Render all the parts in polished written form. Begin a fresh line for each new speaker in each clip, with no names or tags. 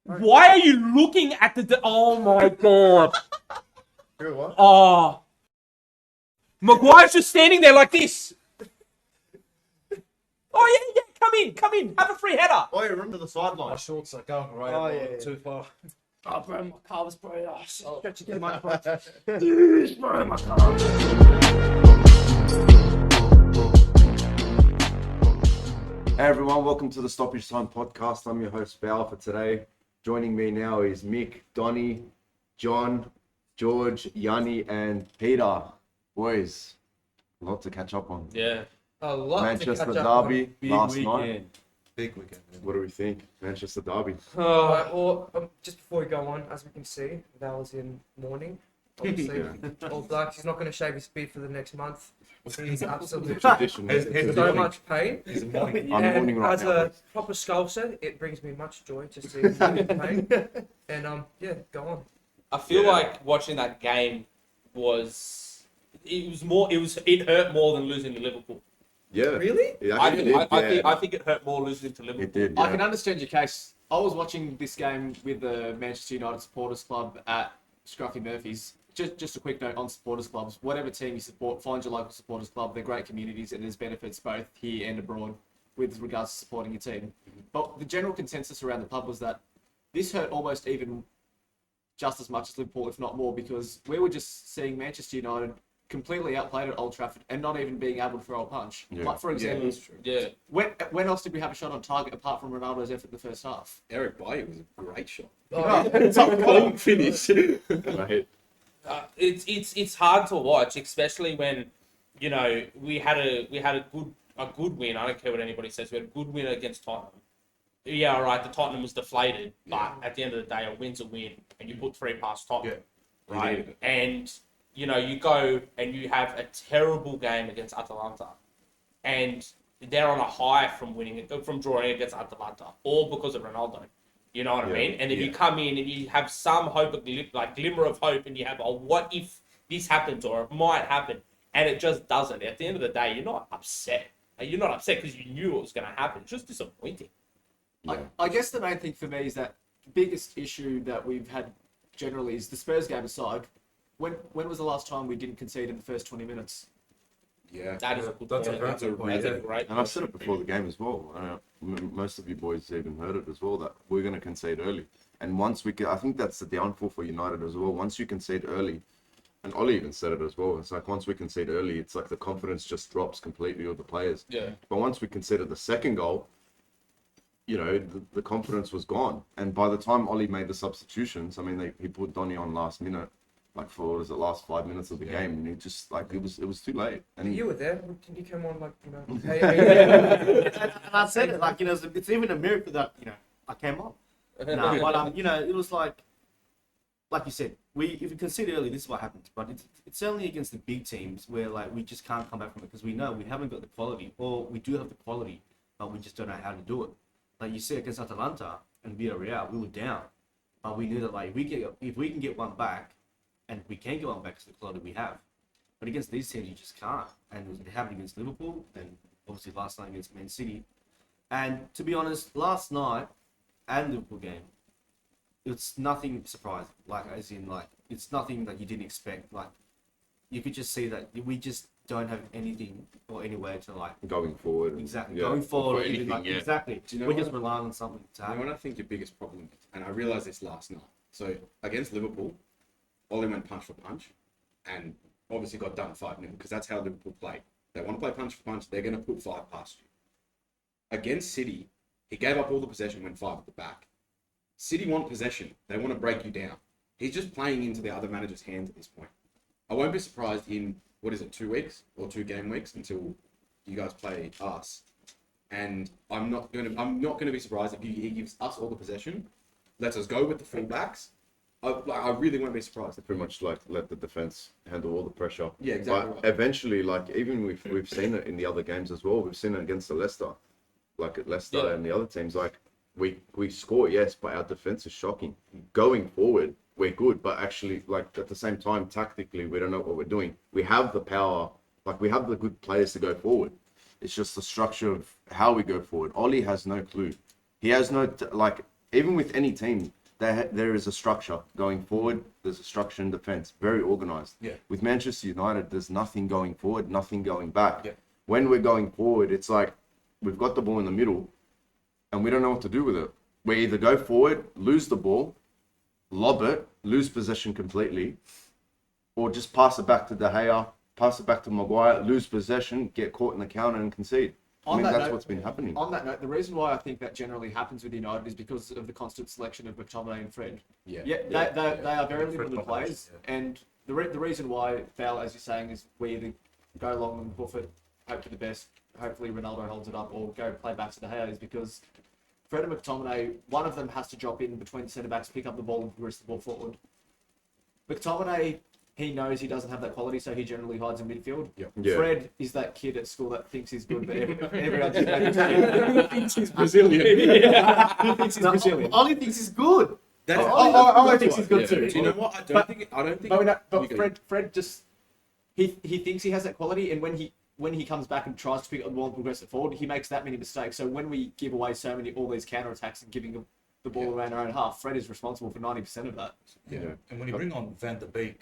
Why are you looking at the... Oh, my God.
What?
Oh. Maguire's just standing there like this. Oh, yeah. Come in. Have a free header.
Oh, yeah, run to the sideline.
My shorts are going right too far.
Oh, bro, my calves, bro. Oh, stretch again, my
Hey
everyone, welcome to the Stoppage Time podcast. I'm your host, Bal, for today. Joining me now is Mick, Donny, John, George, Yanni, and Peter. Boys, a lot to catch up on.
Yeah.
A lot
Manchester
to catch up
derby
on.
last night.
Big weekend.
What do we think? Manchester derby.
Right, well, just before we go on, as we can see, that was in mourning. Obviously, All Blacks. He's not going to shave his beard for the next month. He's absolutely
Tradition.
so much pain.
He's a morning.
I'm mourning right
as
now,
a
boys.
proper sculptor, it brings me much joy to see him in pain. And yeah, go on.
I feel like watching that game it hurt more than losing to Liverpool.
Yeah.
Really?
It
I
actually did,
think it hurt more losing to Liverpool.
It did,
I
yeah.
can understand your case. I was watching this game with the Manchester United Supporters Club at Scruffy Murphy's. Just a quick note on supporters clubs. Whatever team you support, find your local supporters club. They're great communities and there's benefits both here and abroad with regards to supporting your team. But the general consensus around the pub was that this hurt almost even just as much as Liverpool, if not more, because we were just seeing Manchester United completely outplayed at Old Trafford and not even being able to throw a punch.
Yeah.
Like, for example,
Yeah.
when else did we have a shot on target apart from Ronaldo's effort in the first half?
Eric Bailly was a great shot.
It's a
Clean finish.
Right.
It's hard to watch, especially when we had a good win. I don't care what anybody says. We had a good win against Tottenham. Yeah, all right. The Tottenham was deflated, but at the end of the day, a win's a win, and you put 3 past Tottenham, right? And you go and you have a terrible game against Atalanta, and they're on a high from drawing against Atalanta, all because of Ronaldo. You know what I mean? And then you come in and you have some hope, glimmer of hope, and you have, what if this happens or it might happen, and it just doesn't. At the end of the day, you're not upset. You're not upset because you knew it was going to happen. It's just disappointing.
Yeah.
I guess the main thing for me is that the biggest issue that we've had generally is the Spurs game aside. When was the last time we didn't concede in the first 20 minutes?
Yeah.
That is a good
That's
point.
a great point,
That's a
yeah.
great
And I said it before the game as well. Most of you boys even heard it as well, that we're going to concede early. And once I think that's the downfall for United as well. Once you concede early, and Ollie even said it as well, it's like once we concede early, it's like the confidence just drops completely of the players.
Yeah.
But once we conceded the second goal, the confidence was gone. And by the time Ollie made the substitutions, I mean, he put Donny on last minute, like for last 5 minutes of the game, and he just it was too late. And
You were there. Did you come on
And I said it, it's even a miracle that, I came up. No, but, it was like you said, if we concede early, this is what happens. But it's only against the big teams where, we just can't come back from it because we know we haven't got the quality, or we do have the quality, but we just don't know how to do it. Like you said, against Atalanta and Villarreal, we were down. But we knew that, if we can get one back, and we can get one back because of the quality we have. But against these teams, you just can't. And it happened against Liverpool, and obviously last night against Man City. And to be honest, last night and Liverpool game, it's nothing surprising. It's nothing that you didn't expect. You could just see that we just don't have anything or anywhere to
going forward.
Exactly.
Yeah.
Going forward,
For anything, yeah.
exactly.
Do you know
We're
what?
just relying on something to
You know
happen.
what I think your biggest problem is? And I realised this last night. So against Liverpool, Ollie went punch for punch and obviously got done 5-0 because that's how Liverpool play. They want to play punch for punch, they're going to put 5 past you. Against City, he gave up all the possession, went 5 at the back. City want possession. They want to break you down. He's just playing into the other manager's hands at this point. I won't be surprised in, 2 weeks or 2 game weeks until you guys play us. And I'm not going to be surprised if he gives us all the possession, lets us go with the fullbacks. I really won't be surprised.
Pretty much let the defense handle all the pressure.
Yeah, exactly.
But eventually, even we've seen it in the other games as well. We've seen it against the Leicester, at Leicester and the other teams. We score, yes, but our defense is shocking. Going forward, we're good, but actually, at the same time, tactically, we don't know what we're doing. We have the power, we have the good players to go forward. It's just the structure of how we go forward. Ollie has no clue. He has no even with any team, there is a structure going forward. There's a structure in defence, very organised.
Yeah.
With Manchester United, there's nothing going forward, nothing going back.
Yeah.
When we're going forward, it's like we've got the ball in the middle, and we don't know what to do with it. We either go forward, lose the ball, lob it, lose possession completely, or just pass it back to De Gea, pass it back to Maguire, lose possession, get caught in the counter and concede.
On that
That's
note-
what's been happening.
On that note, the reason why I think that generally happens with United is because of the constant selection of McTominay and Fred.
Yeah.
They are very
Fred
limited
combination,
players, and the reason why Val, as you're saying, is we either go long and buff it, hope for the best, hopefully Ronaldo holds it up, or go play back to De Gea, is because Fred and McTominay, one of them has to drop in between the centre backs, pick up the ball, and progress the ball forward. McTominay, he knows he doesn't have that quality, so he generally hides in midfield.
Yep.
Yeah.
Fred is that kid at school that thinks he's good, but everyone thinks
He's Brazilian.
Who thinks he's
No,
Brazilian?
Ollie thinks he's good.
That's
I think he's good
yeah.
too.
Do you know what? I don't
But-
think. I don't think.
But
you go.
Fred just he thinks he has that quality, and when he comes back and tries to pick up the ball and progress it forward, he makes that many mistakes. So when we give away all these counter attacks and giving the ball around our own half, Fred is responsible for 90% of that.
Yeah.
And when you bring on Van der Beek,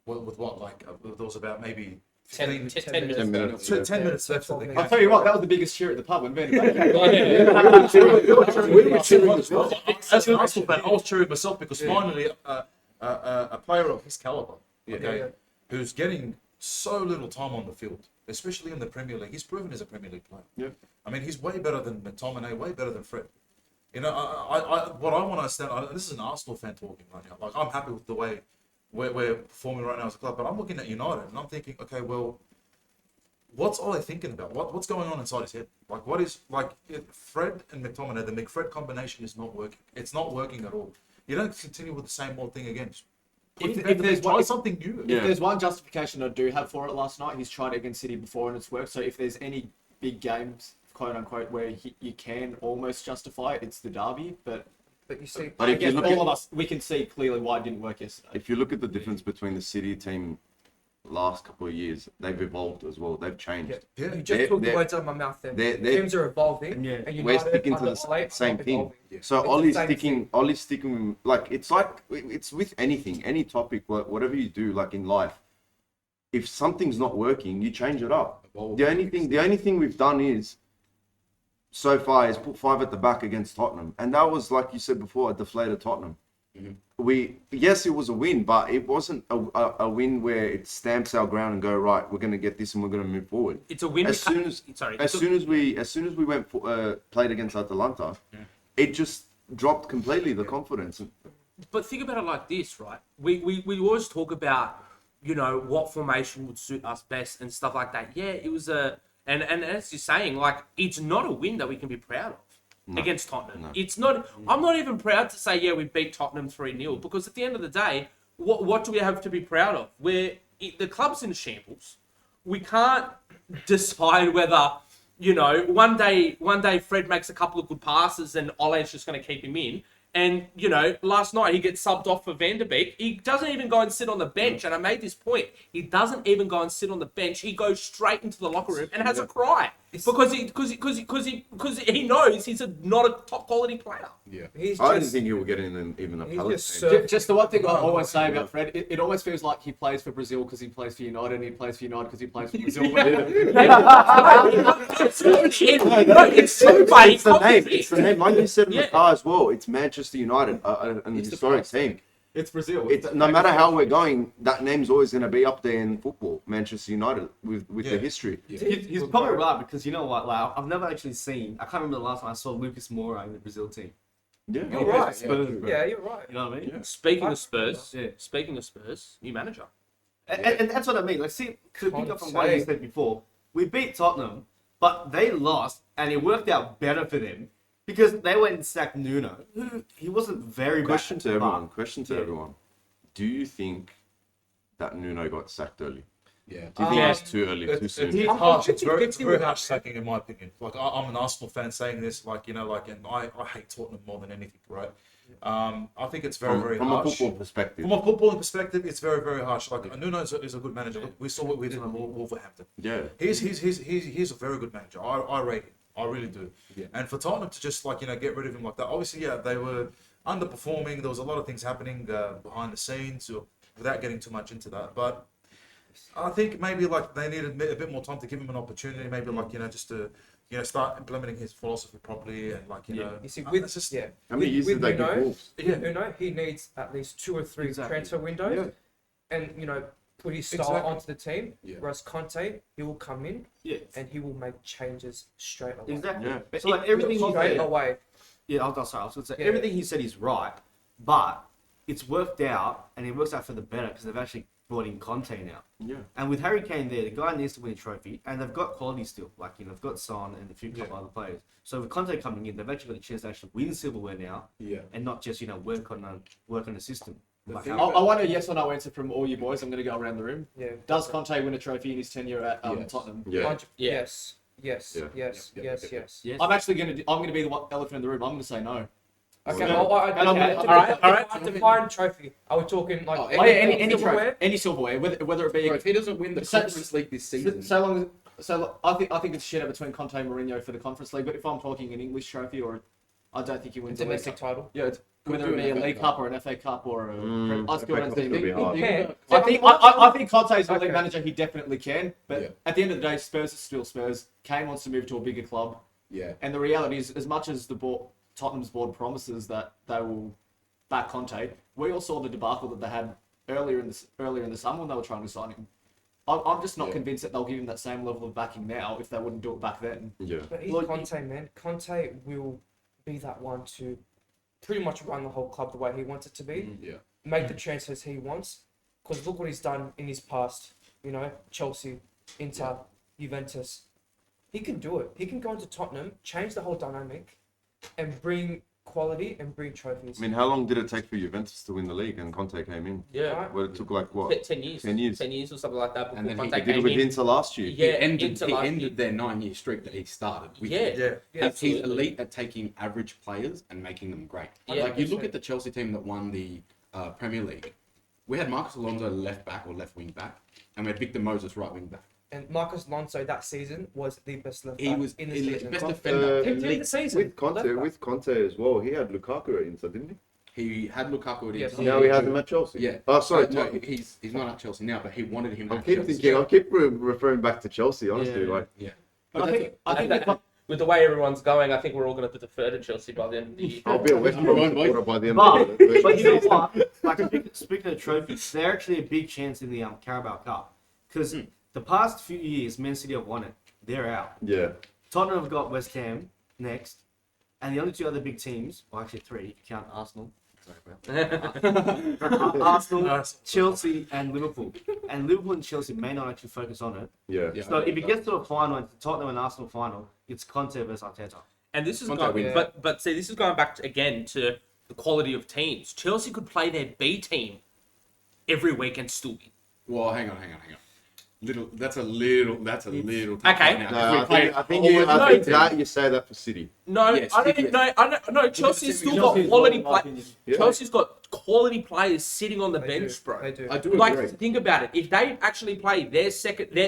with what, like, there was about maybe
10
minutes.
10 minutes.
10 minutes.
10 minutes left of the game.
I'll tell you what, that was the biggest cheer at the pub when Van der Beek.
We were cheering as well. As an Arsenal fan, I was cheering myself because finally a player of his caliber, who's getting so little time on the field, especially in the Premier League. He's proven as a Premier League player.
Yeah.
I mean, he's way better than McTominay, way better than Fred. You know, what I want to understand, this is an Arsenal fan talking right now. Like, I'm happy with the way we're performing right now as a club, but I'm looking at United and I'm thinking, okay, well, what's Ole thinking about? What's going on inside his head? Like, what is, like, Fred and McTominay, the McFred combination is not working. It's not working at all. You don't continue with the same old thing again. Try something new.
Yeah.
If there's one justification I do have for it last night, he's tried it against City before and it's worked. So if there's any big games, quote unquote, where you can almost justify it, it's the derby. But
you see,
But
I
if you
guess
look
all
at-
of us, we can see clearly why it didn't work yesterday.
If you look at the difference between the City team last couple of years, they've evolved as well. They've changed.
Yeah.
you just
They're-
took the
they're-
words out of my mouth then.
they're-
Teams are evolving,
Yeah.
and
We're
United
sticking to
under
the
Ole are
same
not
thing.
evolving.
So
It's the
Ollie's
same
sticking. Ollie's sticking. Like it's with anything, any topic, whatever you do, like in life. If something's not working, you change it up. The only thing we've done is so far is put 5 at the back against Tottenham, and that was, like you said before, a deflated Tottenham. Yes, it was a win, but it wasn't a win where it stamps our ground and go, right, we're going to get this and we're going to move forward.
It's a win.
As soon as we went played against Atalanta, it just dropped completely the confidence.
But think about it like this, right? We always talk about, you know, what formation would suit us best and stuff like that. Yeah, it was and as you're saying, like, it's not a win that we can be proud of against Tottenham.
No.
It's not. I'm not even proud to say, yeah, we beat Tottenham 3-0, because at the end of the day, what do we have to be proud of? The club's in shambles. We can't decide whether, you know, one day Fred makes a couple of good passes and Ole's just going to keep him in. And, you know, last night he gets subbed off for Van der Beek. He doesn't even go and sit on the bench. And I made this point. He doesn't even go and sit on the bench. He goes straight into the locker room and has a cry. Because he knows he's not a top quality player.
Yeah.
He's
I didn't
just,
think he would get in even a
he's
Palace
just
game.
surfing.
Just the one thing I always say about Fred, it almost feels like he plays for Brazil because he plays for United, and he plays for United because he plays for Brazil.
It's so funny.
It's the name. It's the name. Like you said in
Yeah.
the car as well. It's Manchester United, an
It's the
historic
past.
team.
It's Brazil.
It's no matter how we're going, that name's always going to be up there in football. Manchester United with the history.
He's probably right, because you know what? Like, I've never actually seen. I can't remember the last time I saw Lucas Moura in the Brazil team.
Yeah.
You're right.
Spurs, bro.
Yeah, you're right.
You know what I mean?
Speaking of Spurs,
Yeah.
new manager.
And that's what I mean. Like, see, to pick up from what you
Conte.
said before, we beat Tottenham, but they lost, and it worked out better for them because they went and sacked Nuno, who he wasn't very
Question
bad.
to everyone.
but-
Question to
Yeah.
everyone. Do you think that Nuno got sacked early?
Yeah.
Do you think
Yeah.
it's too early, too
It's
soon?
harsh. It's
50-50
very
with
harsh
that,
sacking, in my opinion. Like, I'm an Arsenal fan saying this, like, you know, like, and I hate Tottenham more than anything, right? I think it's very
From a
harsh.
football perspective.
From a footballing perspective, it's very, very harsh. Like, Nuno is a good manager. We saw what we did in Wolverhampton.
Yeah.
He's a very good manager. I rate him. I really do.
Yeah.
And for Tottenham to just get rid of him like that, obviously, yeah, they were underperforming. There was a lot of things happening behind the scenes, without getting too much into that. But I think maybe they needed a bit more time to give him an opportunity. Maybe just to start implementing his philosophy properly and
You see, with
it's just,
How many years did they give Wolves?
he needs at least 2 or 3
Exactly.
transfer windows, and put his style
Exactly.
onto the team.
Yeah.
Whereas Conte, he will come in
Yeah.
and he will make changes straight away.
Exactly.
Yeah.
So everything he
Straight
said,
away.
yeah, I was going to say
Yeah.
everything he said is right, but it's worked out, and it works out for the better because they've actually brought in Conte now.
Yeah.
And with Harry Kane there, the guy needs to win a trophy, and they've got quality still. They've got Son and a few couple other players. So with Conte coming in, they've actually got a chance to actually win silverware now,
Yeah.
and not just work on the system.
The
Like
thing
how-
I want a yes or no answer from all you boys. I'm going to go around the room.
Yeah.
Does Conte win a trophy in his tenure at
Yes.
Tottenham?
Yeah.
Yes. Yes.
Yeah.
Yes.
Yeah.
Yes.
Yeah.
Yes.
Yes.
I'm actually going to. I'm going to be the elephant in the room. I'm going to say no.
Okay.
Okay.
And I'm gonna-
Define trophy. Are we talking
Oh,
Any
silverware?
trophy, any silverware, whether it be
Bro, if he doesn't win the
So-
Conference League this season,
I think it's shit between Conte and Mourinho for the Conference League. But if I'm talking an English trophy, or I don't think he wins a league
Domestic
cup.
title.
Yeah, whether it be a League Cup or an FA Cup or a. I still don't
FA
think.
Cup's gonna be hard.
Okay.
I think Conte's a league
Okay.
manager. He definitely can. But
Yeah.
at the end of the day, Spurs are still Spurs. Kane wants to move to a bigger club,
yeah,
and the reality is, as much as Tottenham's board promises that they will back Conte, we all saw the debacle that they had earlier in the summer when they were trying to sign him. I'm just not
Yeah.
convinced that they'll give him that same level of backing now if they wouldn't do it back then.
Yeah.
But he's
Well,
Conte, man. Conte will be that one to pretty much run the whole club the way he wants it to be.
yeah.
Make the transfers he wants. Because look what he's done in his past. Chelsea, Inter, Juventus. He can do it. He can go into Tottenham, change the whole dynamic, and bring quality and bring trophies.
I mean, how long did it take for Juventus to win the league and Conte came in?
Yeah.
Right?
Well, it took what?
10 years.
10 years.
10 years or something like that. Before
And then he
Conte
They did it
came
with
in.
Inter last year.
Yeah,
he
Inter last year.
ended their 9-year streak that he started. With
Yeah.
Yeah.
Yeah,
He's
absolutely.
elite at taking average players and making them great.
Yeah.
Like you look at the Chelsea team that won the Premier League. We had Marcus Alonso left back or left wing back, and we had Victor Moses right wing back.
And Marcus Alonso that season was the best left
He
back
was
in the
elite,
season.
best
Con-
defender.
Team of the
elite.
season.
With
left
Conte,
back.
as well, he had Lukaku at Inter, didn't he?
He had Lukaku at
Yes.
Inter.
Now he has him at Chelsea.
Yeah.
Oh, sorry.
No, he's not at Chelsea now, but he wanted him.
I
at
keep
Chelsea.
thinking, I keep referring back to Chelsea. Honestly,
Yeah.
like
Yeah.
But I think
And with the way everyone's going, I think we're all going to defer to Chelsea by the end of the year.
I'll be a West
Number
Brom
one,
supporter by the end
But,
of the
but you know what? Speaking of trophies, they're actually a big chance in the Carabao Cup because the past few years, Man City have won it. They're out.
Yeah.
Tottenham have got West Ham next, and the only 2 other big teams, well actually 3 if you count Arsenal. Arsenal, Chelsea, and Liverpool. And Liverpool and Chelsea may not actually focus on it.
Yeah.
Yeah.
So if it gets to a final, it's Tottenham and Arsenal final, it's Conte versus Arteta.
And this is
Conte
going,
wins.
but see, this is going back again to the quality of teams. Chelsea could play their B team every week and still win.
Well, hang on. That's a little.
Okay.
No, I think that you say that for City.
No,
Yes,
I don't.
yes.
No. Chelsea's still
Chelsea's
got quality
in my
players.
opinion.
Yeah.
Chelsea's got quality players sitting on the
They
bench,
do.
bro.
They do.
I do
Like,
agree.
think about it. If they actually play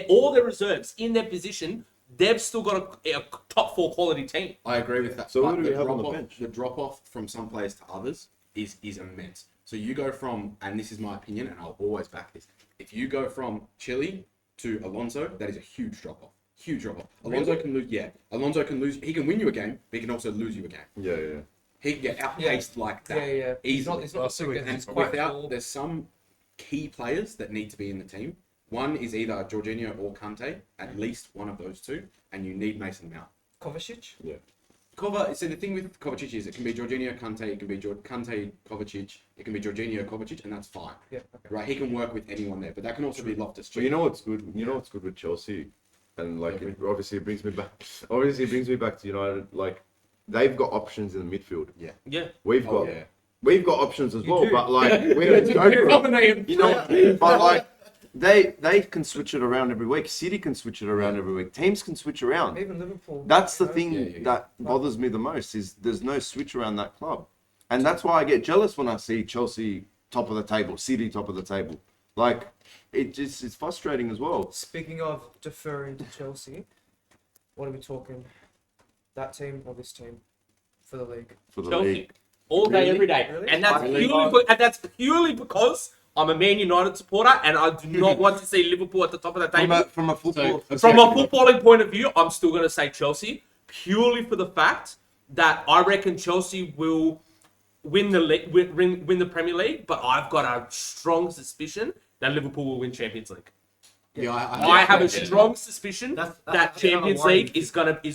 all their reserves in their position, they've still got a top 4 quality team.
I agree with that.
So
but
who do we
the
have on the
drop-off-
bench?
The drop off from some players to others is immense. So you go from, and this is my opinion, and I'll always back this. If you go from Chile to Alonso, that is a huge drop off. Huge drop off. Alonso can lose. Yeah, Alonso can lose. He can win you a game, but he can also lose you a game.
Yeah, yeah.
He can get outpaced like that.
Yeah. He's not.
Easily.
He's not.
see what
He's
And
quite
without,
full.
there's some key players that need to be in the team. One is either Jorginho or Conte, at least one of those two, and you need Mason Mount.
Kovacic.
Kovacic. So the thing with Kovacic is it can be Jorginho, Conte, it can be Conte, Kovacic, it can be Jorginho, Kovacic, and that's fine.
Yeah. Okay.
Right? He can work with anyone there, but that can also be Loftus.
But you know what's good? You know what's good with Chelsea, and like it obviously brings me back. Obviously, it brings me back to United. Like they've got options in the midfield.
Yeah.
We've got
Oh yeah.
we've got options as
You
well,
do.
but like we don't go for it.
Dominating.
You know, but like they can switch it around every week. City can switch it around every week. Teams can switch around.
Even Liverpool.
That's the
you know?
thing
Yeah.
that bothers me the most is there's no switch around that club, and that's why I get jealous when I see Chelsea top of the table, City top of the table. Like it's frustrating as well.
Speaking of deferring to Chelsea, what are we talking? that team or this team for the league?
for the
Chelsea.
league.
All day, every day.
Really?
And that's
Really?
purely because I'm a Man United supporter and I do not want to see Liverpool at the top of the table.
From a football,
From a footballing point of view, I'm still going to say Chelsea, purely for the fact that I reckon Chelsea will win the Premier League, but I've got a strong suspicion that Liverpool will win Champions League.
Yeah,
I have a strong suspicion
That's
that Champions
kinda
League is gonna be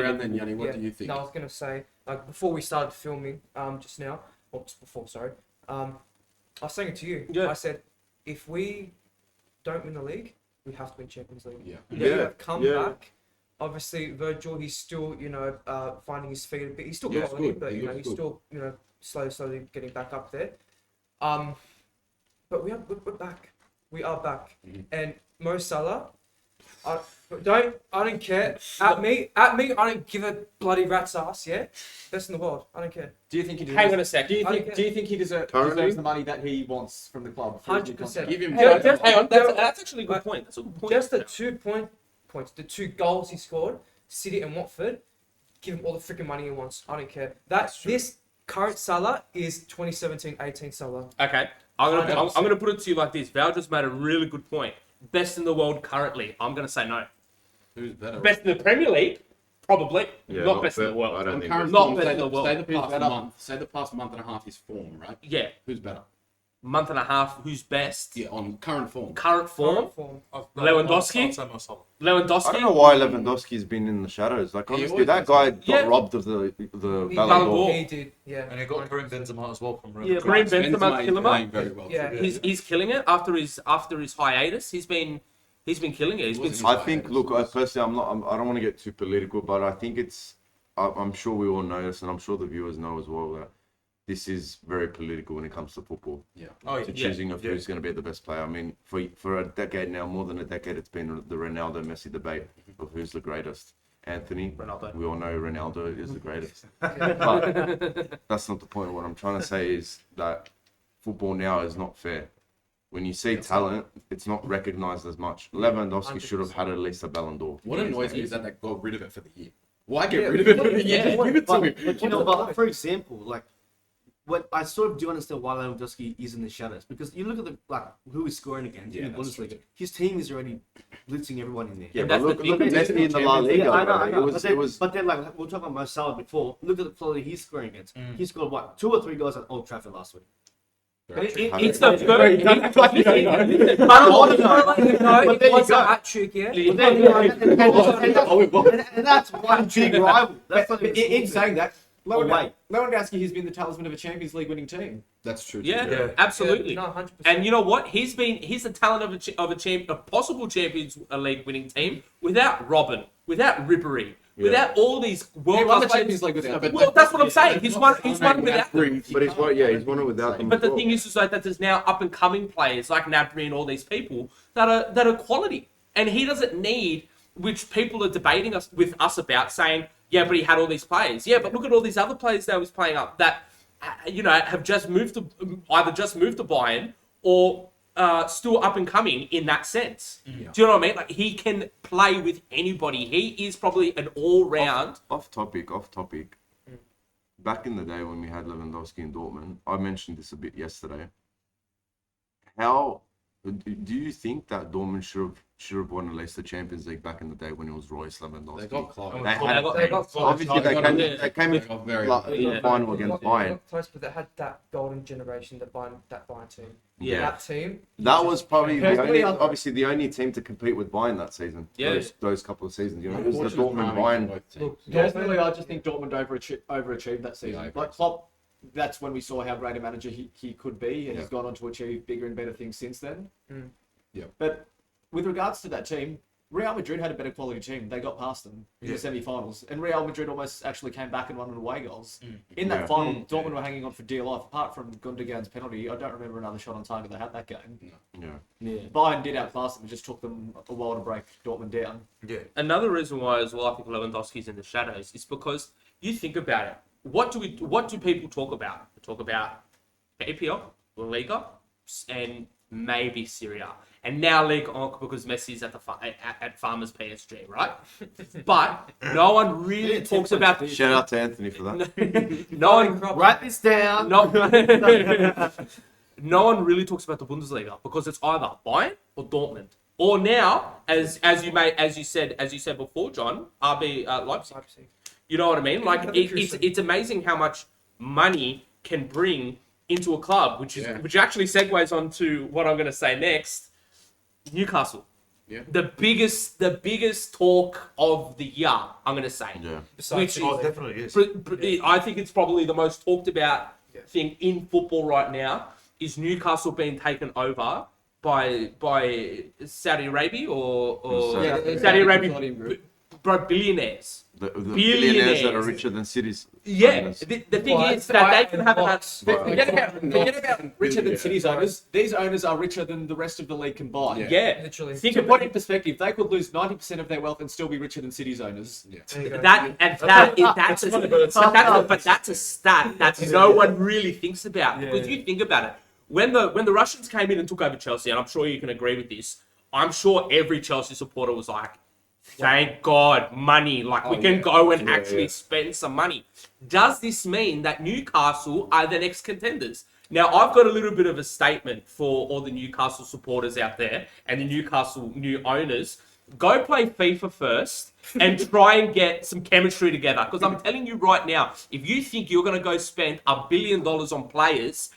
around then, Yanni. What
Yeah.
do you think?
No, I was gonna say, like before we started filming, just now, or just before, sorry, I was saying it to you.
Yeah.
I said, if we don't win the league, we have to win Champions League.
Yeah.
We have come
Yeah.
back. Obviously, Virgil, he's still, finding his feet a bit. He's still
Yeah, it's
quality,
good.
but
He looks
he's
good.
still, slowly getting back up there. But we're back. We are back.
Mhm.
And Mo Salah, I don't care. At me, I don't give a bloody rat's ass. Yeah, best in the world. I don't care.
Do you think he deserves?
Hang on a sec.
Do you
I
think?
don't
Do you think he
Currently?
deserves the money that he wants from the club? for his new
100%.
contract?
Give him.
Hang on. That's actually a good point. That's a good point.
Just the 2 points, the 2 goals he scored, City and Watford, give him all the freaking money he wants. I don't care. This current Salah is 2017-18 Salah.
Okay, I'm
100%.
gonna put it to you like this. Val just made a really good point. Best in the world currently. I'm gonna say no.
Who's better?
Best in the Premier League, probably.
Yeah,
not best in
fair.
the world.
I don't
On
think
current
Not
form,
best
say
in the
the,
world.
say the
Who's
past
better?
month. Say the past month and a half is form, right?
Yeah,
Who's better?
month and a half. Who's best?
Yeah, on current form.
Current form. Lewandowski?
I'd say Mo Salah.
Lewandowski.
I don't know why Lewandowski's been in the shadows. Like,
He
honestly,
always
that
does.
guy got
Yeah.
robbed of the
He
Ballon
Ballon
d'Or.
d'Or.
He did, yeah.
And he got Karim Benzema as well from Real
Yeah,
Madrid.
Karim Benzema,
is
kill him
playing
up.
very well.
Yeah.
He's killing it after his hiatus. He's been killing it. He's been.
Wasn't
I think, look, I personally, I don't want to get too political, but I think I'm sure we all know this, and I'm sure the viewers know as well, that this is very political when it comes to football.
Yeah.
Oh,
To
yeah.
choosing of
Yeah.
who's going to be the best player. I mean, for a decade now, more than a decade, it's been the Ronaldo-Messi debate of who's the greatest. Anthony,
Ronaldo.
we all know Ronaldo is the greatest. But that's not the point. What I'm trying to say is that football now is not fair. When you see talent, it's not recognised as much. Lewandowski should have had at least a Ballon d'Or.
What annoys me is that they got rid of it for the year. Why get
Yeah,
rid of it for the
yeah.
year? Give it to me.
But you know, but for example, like, what I sort of do understand why Lewandowski is in the shadows, because you look at who he's scoring against
Yeah,
in the
that's
Bundesliga.
true.
His team is already blitzing everyone in there.
Yeah,
And
but
that's
look
the
at
thing.
Messi in the La Liga.
Yeah, I know,
bro.
I know.
It was
But then, like, we were talking about Mo Salah before. Look at the quality he's scoring against. He scored what, 2 or 3 goals at Old Trafford last week.
It's the first.
Very tough.
I don't want to.
But there you
was a
go.
hat trick, yeah.
But then, and that's one big rival. That's not
But
even
in saying that,
Away.
Lewandowski has been the talisman of a Champions League winning team.
That's true. too.
Yeah,
Yeah.
absolutely.
No, 100%.
And you know what? He's the talent of a possible Champions League winning team without Robin, without Ribery, without all these
He
world
won the
class
Champions League without.
Well, that's what I'm saying. He's won without them.
but he's won it without them.
But
as
the
well.
thing is like that there's now up and coming players like Nabry and all these people that are quality, and he doesn't need, which people are debating with us about, saying, yeah, but he had all these players. Yeah, but look at all these other players that was playing up that have just moved to Bayern or still up and coming in that sense. Do you know what I mean? Like, he can play with anybody. He is probably an all-round.
Off topic. Back in the day when we had Lewandowski in Dortmund, I mentioned this a bit yesterday. How do you think that Dortmund should have won at least the Champions League back in the day when it was Royce Lewandowski?
They got close.
They got
Obviously they came
They
in
got very
like,
close.
in the final against Bayern.
Not close, but they had that golden generation, that Bayern team.
Yeah.
That team.
That was probably
Personally,
the only team to compete with Bayern that season.
Yeah.
Those couple of seasons, you know, it was the
Unfortunate
Dortmund
timing
Bayern.
for both teams.
Look,
Personally, I just think Dortmund overachieved that season.
Yeah, I agree.
Like Klopp, that's when we saw how great a manager he could be, and
Yeah.
he's gone on to achieve bigger and better things since then.
Mm.
Yeah.
But with regards to that team, Real Madrid had a better quality team. They got past them in the semi-finals, and Real Madrid almost actually came back and won an away goals. In that
Yeah.
final, Dortmund were hanging on for dear life. Apart from Gundogan's penalty, I don't remember another shot on target they had that game.
Yeah.
Yeah.
Bayern did outclass them. It just took them a while to break Dortmund down.
Yeah.
Another reason why as well I think Lewandowski's in the shadows is because you think about it. What do people talk about? They talk about EPL, La Liga, and maybe Syria, and now League Onk because Messi's at the at Farmers PSG, right? But no one really talks about.
Shout out to Anthony for that.
No one.
Write this down.
No, no one really talks about the Bundesliga because it's either Bayern or Dortmund, or now, as you said before, John, RB Leipzig. You know what I mean? Like it's amazing how much money can bring into a club, which actually segues on to what I'm going to say next. Newcastle.
Yeah.
The biggest talk of the year, I'm going to say.
Yeah.
Which
Oh, it definitely is.
I think it's probably the most talked about thing in football right now is Newcastle being taken over by Saudi Arabia or Saudi Arabia, billionaires.
The billionaires that are richer than cities.
Yeah, the thing is that they can have that.
Forget about richer than City's owners. These owners are richer than the rest of the league combined.
Yeah,
Literally.
think
To
about
put it in perspective, they could lose 90% of their wealth and still be richer than City's owners.
Yeah.
There you go.
that's a stat that no one really thinks about because you think about it. When the Russians came in and took over Chelsea, and I'm sure you can agree with this, I'm sure every Chelsea supporter was like, thank God, money. Like, we can go and actually spend some money. Does this mean that Newcastle are the next contenders? Now, I've got a little bit of a statement for all the Newcastle supporters out there and the Newcastle new owners. Go play FIFA first and try and get some chemistry together. Because I'm telling you right now, if you think you're going to go spend $1 billion on players,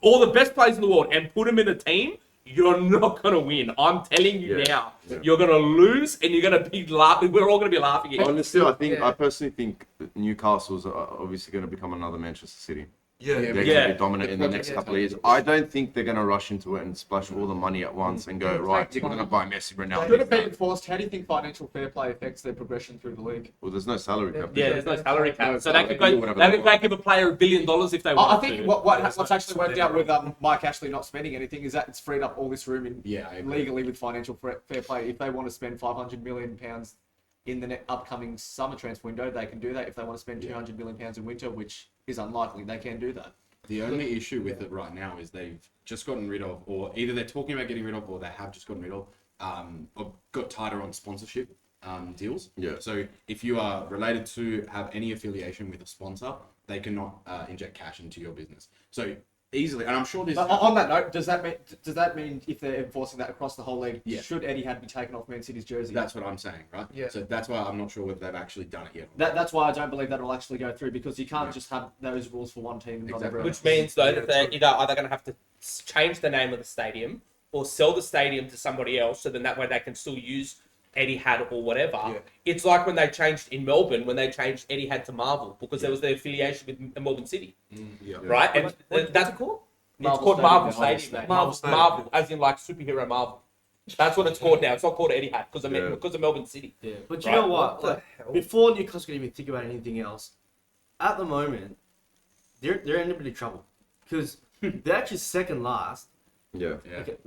all the best players in the world, and put them in a team, you're not going to win. I'm telling you now. Yeah. You're going to lose and you're going to be laughing. We're all going to be laughing at you.
Honestly, I personally think Newcastle's obviously going to become another Manchester City.
Yeah.
They're going to be dominant in the next couple of years. I don't think they're going to rush into it and splash all the money at once and go, right, we're going to buy Messi, Ronaldo.
Should it be enforced? How do you think financial fair play affects their progression through the league?
Well, there's no salary cap.
Yeah, there's no salary cap. So
they
they
can
could give a player $1 billion if they want
I think what's actually worked out with Mike Ashley not spending anything is that it's freed up all this room legally with financial fair play. If they want to spend £500 million in the upcoming summer transfer window, they can do that. If they want to spend £200 million in winter, which is unlikely, they can do that.
The only issue with it right now is they've just gotten rid of, or either they're talking about getting rid of, or they have just gotten rid of, or got tighter on sponsorship deals. Yeah. So if you are related to have any affiliation with a sponsor, they cannot inject cash into your business. So easily, and I'm sure this.
On that note, does that mean if they're enforcing that across the whole league, should Etihad be taken off Man City's jersey?
That's what I'm saying, right?
Yeah.
So that's why I'm not sure whether they've actually done it yet.
That's why I don't believe that will actually go through, because you can't just have those rules for one team and not everyone else.
Which means though that they're either going to have to change the name of the stadium or sell the stadium to somebody else, so then that way they can still use Etihad or whatever. Yeah. It's like when they changed in Melbourne, when they changed Etihad to Marvel, because there was the affiliation with Melbourne City, right? And that's it called. It's called Marvel Stadium. Marvel, as in like superhero Marvel. That's what it's called now. It's not called Etihad because of Melbourne City.
Yeah, but you know what? Like, before Newcastle could even think about anything else, at the moment, they're in a bit of trouble because they're actually second last.
Yeah.
Okay,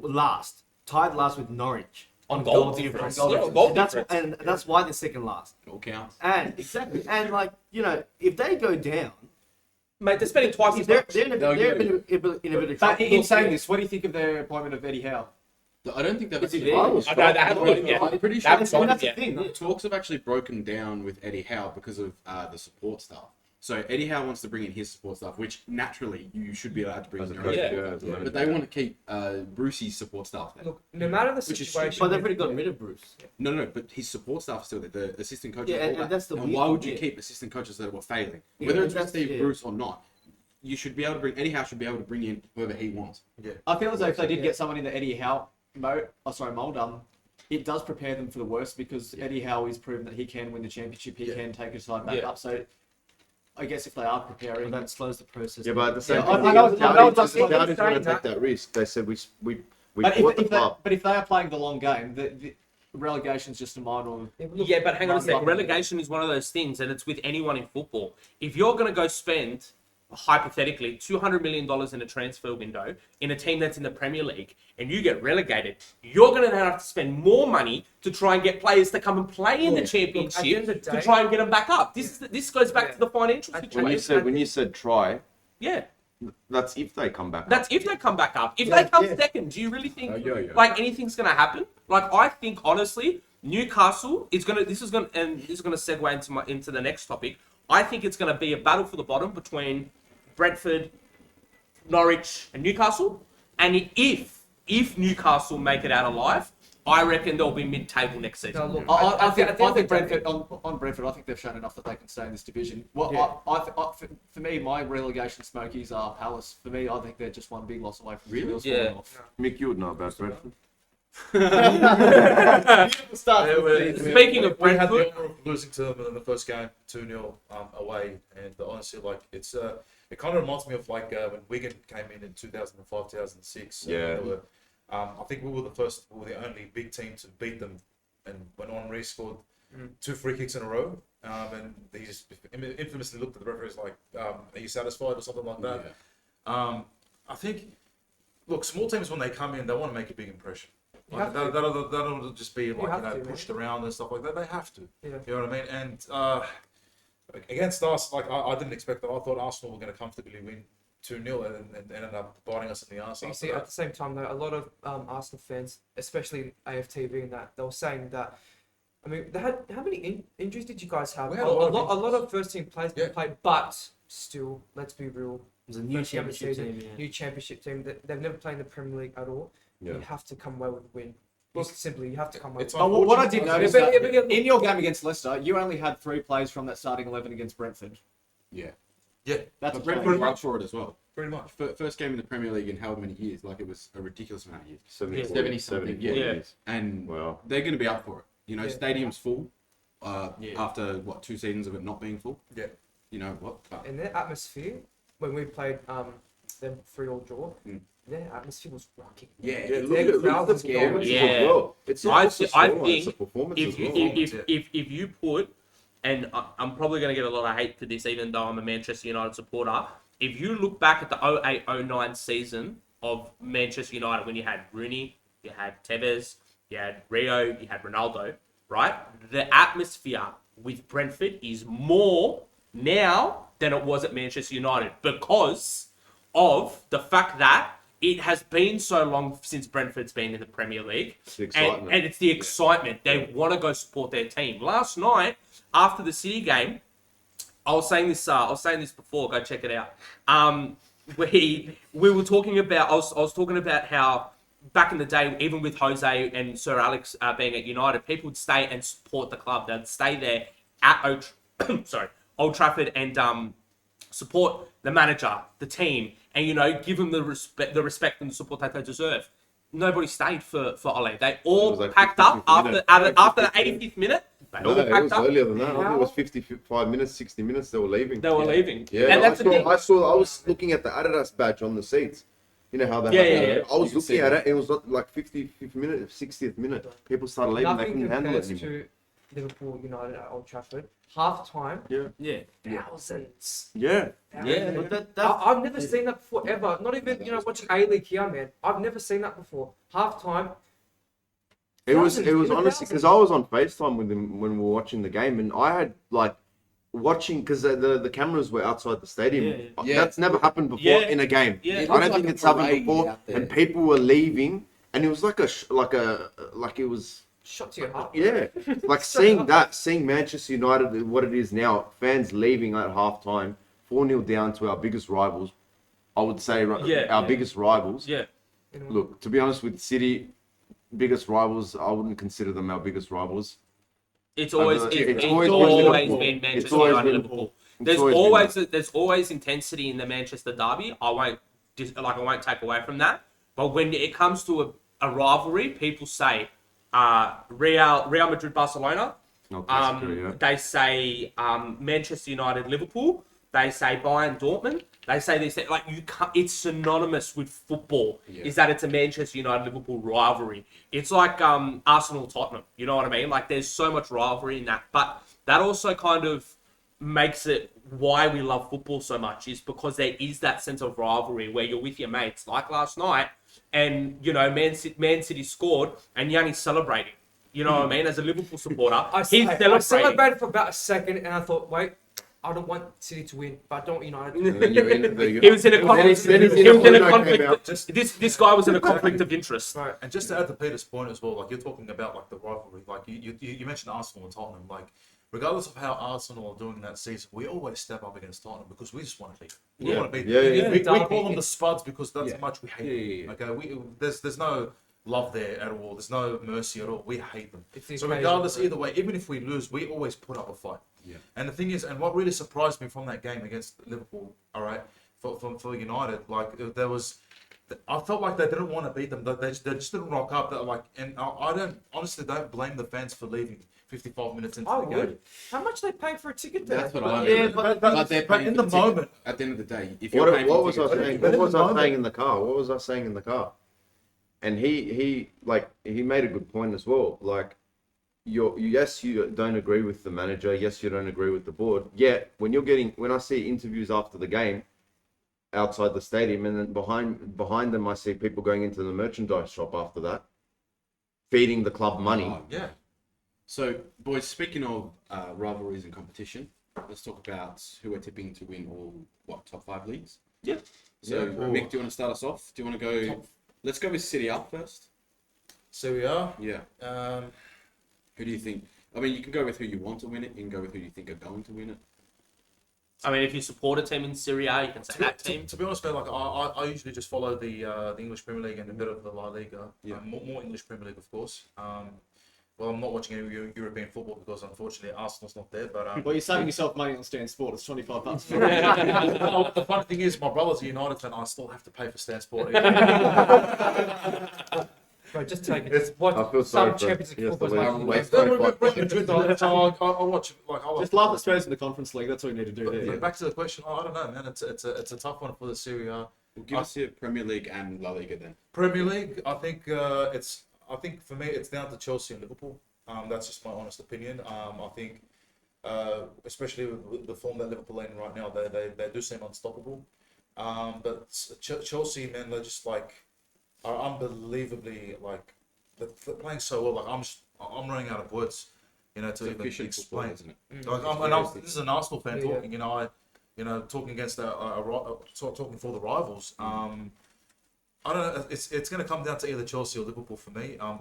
tied last with Norwich.
On goal difference.
That's why they're second last.
All counts.
And exactly, and like, you know, if they go down,
mate, they're spending twice as
they're
much.
in a bit of trouble.
But in saying this, what do you think of the appointment of Eddie Howe?
I don't think they've
Is he
actually.
there?
They haven't got him yet.
I'm pretty
They
sure.
haven't got him
That's the
yet.
thing.
Talks have actually broken down with Eddie Howe because of the support staff. So Eddie Howe wants to bring in his support staff, which naturally you should be allowed to bring in your own. But they want to keep Brucey's support staff there.
Look, no matter the
Which is
situation,
But they've already got rid of Bruce.
No, but his support staff is still there. The assistant coaches.
Yeah, and that's the
and
weird
why would
thing,
you keep assistant coaches that were failing?
Yeah,
Whether it's
that's-
Steve Bruce or not, you should be able to bring. Eddie Howe should be able to bring in whoever he wants.
Yeah.
I feel as though if they did get someone in the Eddie Howe mold, it does prepare them for the worst, because Eddie Howe is proven that he can win the championship, he can take his side back up. So I guess if they are preparing,
That slows the process.
Yeah, but at the same
Yeah,
time,
I know it's
Saudis
not-
want to take that risk. They said we
but
bought the club.
if they are playing the long game, the relegation's just a minor.
Yeah, but hang on a sec. Relegation is one of those things, and it's with anyone in football. If you're going to go spend, hypothetically, $200 million in a transfer window in a team that's in the Premier League, and you get relegated, you're going to have to spend more money to try and get players to come and play in the Championship
end of the
to
day-
try and get them back up. This goes back to the financial situation.
When you said try,
Yeah.
That's if they come back.
That's
up.
if they come back up. If
Yeah,
they come
yeah.
second, do you really think
Yeah.
like anything's gonna happen? Like I think honestly, Newcastle is gonna. This is gonna segue into the next topic. I think it's gonna be a battle for the bottom between Brentford, Norwich, and Newcastle. And if Newcastle make it out alive, I reckon they'll be mid-table next season.
No, look,
I think
at the end of the
Brentford
day-
on Brentford. I think they've shown enough that they can stay in this division. Well,
Yeah.
for me, my relegation smokies are Palace. For me, I think they're just one big loss away from
Really?
wheels
Yeah.
falling off.
Mick, you would know about Brentford.
Speaking of
we had
Brentford,
the honour of losing to them in the first game 2-0 away, and honestly, like it kind of reminds me of like when Wigan came in 2005, 2006.
Yeah.
They were, I think we were the only big team to beat them, and when Henry scored 2 free kicks in a row, and he just infamously looked at the referees like, "Are you satisfied?" or something like that. I think, look, small teams when they come in, they want to make a big impression.
You
Like,
have to.
that'll just be like
have to,
pushed around and stuff like that. They have to.
Yeah.
You know what I mean? And against us, like I didn't expect that. I thought Arsenal were going to comfortably win 2-0 and ended up biting us in the arse.
You
after
see,
that.
at the same time, though, a lot of Arsenal fans, especially AFTV, and that they were saying that. I mean, they had how many injuries did you guys have?
We
A
had a lot of
lot of first team players
Yeah.
played, but still, let's be real.
It was a new
First game of the
championship
season,
team. Yeah.
new championship team. They've never played in the Premier League at all.
Yeah.
You have to come away with a win.
Look,
Simply, you have to come away.
it's
With
Oh, what I did
unfortunate.
notice
Yeah,
that
but
in your game against Leicester, you only had 3 players from that starting 11 against Brentford.
Yeah.
Yeah,
That's
But
a
Brentford
change.
were up for it as well.
pretty much.
First game in the Premier League in however many years. Like, it was a ridiculous amount of years.
70
something,
74
yeah.
years.
And
Wow.
they're going to be up for it. You know,
Yeah.
stadium's full.
Yeah.
After, 2 seasons of it not being full?
Yeah.
You know what?
in their atmosphere when we played them 3-3 draw.
Mm.
Their atmosphere was rocking.
Yeah.
Yeah, look
Their
at the
crowd was
performances
Yeah.
as well. It's not
I
just the
thi- I
scoreline, it's the
think
performance
if
as
you,
well.
if you put, and I'm probably going to get a lot of hate for this, even though I'm a Manchester United supporter. If you look back at the 08-09 season of Manchester United, when you had Rooney, you had Tevez, you had Rio, you had Ronaldo, right? The atmosphere with Brentford is more now than it was at Manchester United because of the fact that it has been so long since Brentford's been in the Premier League.
It's the excitement.
And it's the excitement. They want to go support their team. Last night, after the City game, I was saying this before, go check it out. We were talking about, I was talking about how back in the day, even with Jose and Sir Alex being at United, people would stay and support the club. They'd stay there at Old Trafford and support the manager, the team, and give them the respect and the support that they deserve. Nobody stayed for Ole. They all
was like
packed up
55th
after
minute.
the 85th minute. They
No,
all
it
packed
was
up.
earlier than that. I think it was 55 minutes, 60 minutes. They were leaving.
They were leaving.
Yeah,
and that's the thing.
I was looking at the Adidas badge on the seats. You know how they
Yeah,
have
yeah,
it? I was
You can see
looking at
that.
it. It was like 50th minute, 60th minute. People started leaving. They
Nothing
couldn't handle it
compares
anymore.
to Liverpool United at Old Trafford. Half time,
Yeah.
thousands.
Yeah.
Yeah.
But
I've never seen that before ever. Not even watching A-League here, man. I've never seen that before. Half time.
It was
Thousands,
honestly because I was on FaceTime with him when we were watching the game, and I had like watching because the cameras were outside the stadium.
Yeah.
That's never happened before
Yeah.
in a game.
Yeah.
I
It
don't
looks
think
like
it's
a
happened
parade
before,
out there.
and people were leaving, and it was like like it was.
Shot to your heart.
Yeah, like seeing Manchester United, what it is now, fans leaving at halftime, 4-0 down to our biggest rivals. I would say our biggest rivals.
Yeah.
Look, to be honest with City, biggest rivals, I wouldn't consider them our biggest rivals.
It's always
It's
always
Liverpool.
been
It's
Manchester
always
United
been
Liverpool.
Liverpool.
There's always intensity in the Manchester derby. I won't take away from that. But when it comes to a rivalry, people say Real Madrid Barcelona.
No, classic, yeah.
They say Manchester United Liverpool. They say Bayern Dortmund. They say this. Like you can't. It's synonymous with football.
Yeah.
Is that it's a Manchester United Liverpool rivalry? It's like Arsenal Tottenham. You know what I mean? Like there's so much rivalry in that. But that also kind of makes it why we love football so much is because there is that sense of rivalry where you're with your mates. Like last night, and Man City scored, and Yanni's celebrating. You know what I mean? As a Liverpool supporter,
I
he's celebrating.
celebrated for about a second, and I thought, wait, I don't want City to win, but I don't want United to
And
win.
then you're in, there you
He
go.
was in a
Then
conflict.
then he's
He
in a
was in a
conflict.
conflict. This guy was in a conflict of interest.
Right.
And just to add to Peter's point as well, like you're talking about like the rivalry, like you mentioned Arsenal and Tottenham, like regardless of how Arsenal are doing that season, we always step up against Tottenham because we just want to beat. We
Yeah.
want to beat.
Yeah, yeah.
We
Derby,
call them the
it's-
Spuds because that's
Yeah.
how much we hate
Yeah,
them. Okay, there's no love there at all. There's no mercy at all. We hate them.
It's the
So
occasion,
regardless,
right?
either way, even if we lose, we always put up a fight.
Yeah.
And the thing is, and what really surprised me from that game against Liverpool, all right, for United, like there was, I felt like they didn't want to beat them. They just didn't rock up. That like, and I don't honestly don't blame the fans for leaving 55 minutes into
I
the game.
would. How much they paying for a ticket there?
That's what I
Yeah,
mean.
but-
But they're
but
paying
in
for
the
ticket.
moment-
At the end of the day, if you're paying
What
for
was I
tickets-
saying?
But
What
in
was
the
I
moment-
saying in the car? What was I saying in the car? And he made a good point as well. Like, yes, you don't agree with the manager. Yes, you don't agree with the board. Yet when I see interviews after the game outside the stadium, and then behind them I see people going into the merchandise shop after that, feeding the club money.
Oh,
Yeah.
So, boys, speaking of rivalries and competition, let's talk about who we're tipping to win all, top 5 leagues?
Yeah.
So,
Yeah.
Mick, do you want to start us off? Do you want to go... Let's go with City up first.
So we are.
Yeah. Who do you think... I mean, you can go with who you want to win it. You can go with who you think are going to win it.
I mean, if you support a team in Serie A, you can say that team.
To be honest, man, like I usually just follow the English Premier League and a bit of the La Liga.
Yeah.
More English Premier League, of course. Well, I'm not watching any European football because unfortunately Arsenal's not there. But
Well, you're saving yourself money on Stan Sport. It's $25.
the funny thing is, my brother's a United fan. I still have to pay for Stan Sport.
Bro, just take it.
It's-
Just watch
I feel
some
sorry for
Champions League
he has to
football.
wait.
as much as you
Wait.
can.
So I watch like I
Just laugh at Spurs in the Conference League. That's all you need to do there.
But back to the question. I don't know, man. It's a tough one for the Serie A.
Well, give us your Premier League and La Liga then.
Premier League. I think I think for me it's down to Chelsea and Liverpool. That's just my honest opinion. I think, especially with the form that Liverpool are in right now, they do seem unstoppable. But Chelsea, man, they're just like are unbelievably like they're playing so well. Like I'm running out of words, to
It's
even
efficient football,
explain.
isn't it?
Like, this is an Arsenal fan
Yeah.
talking. Talking against talking for the rivals. I don't know. It's going to come down to either Chelsea or Liverpool for me. I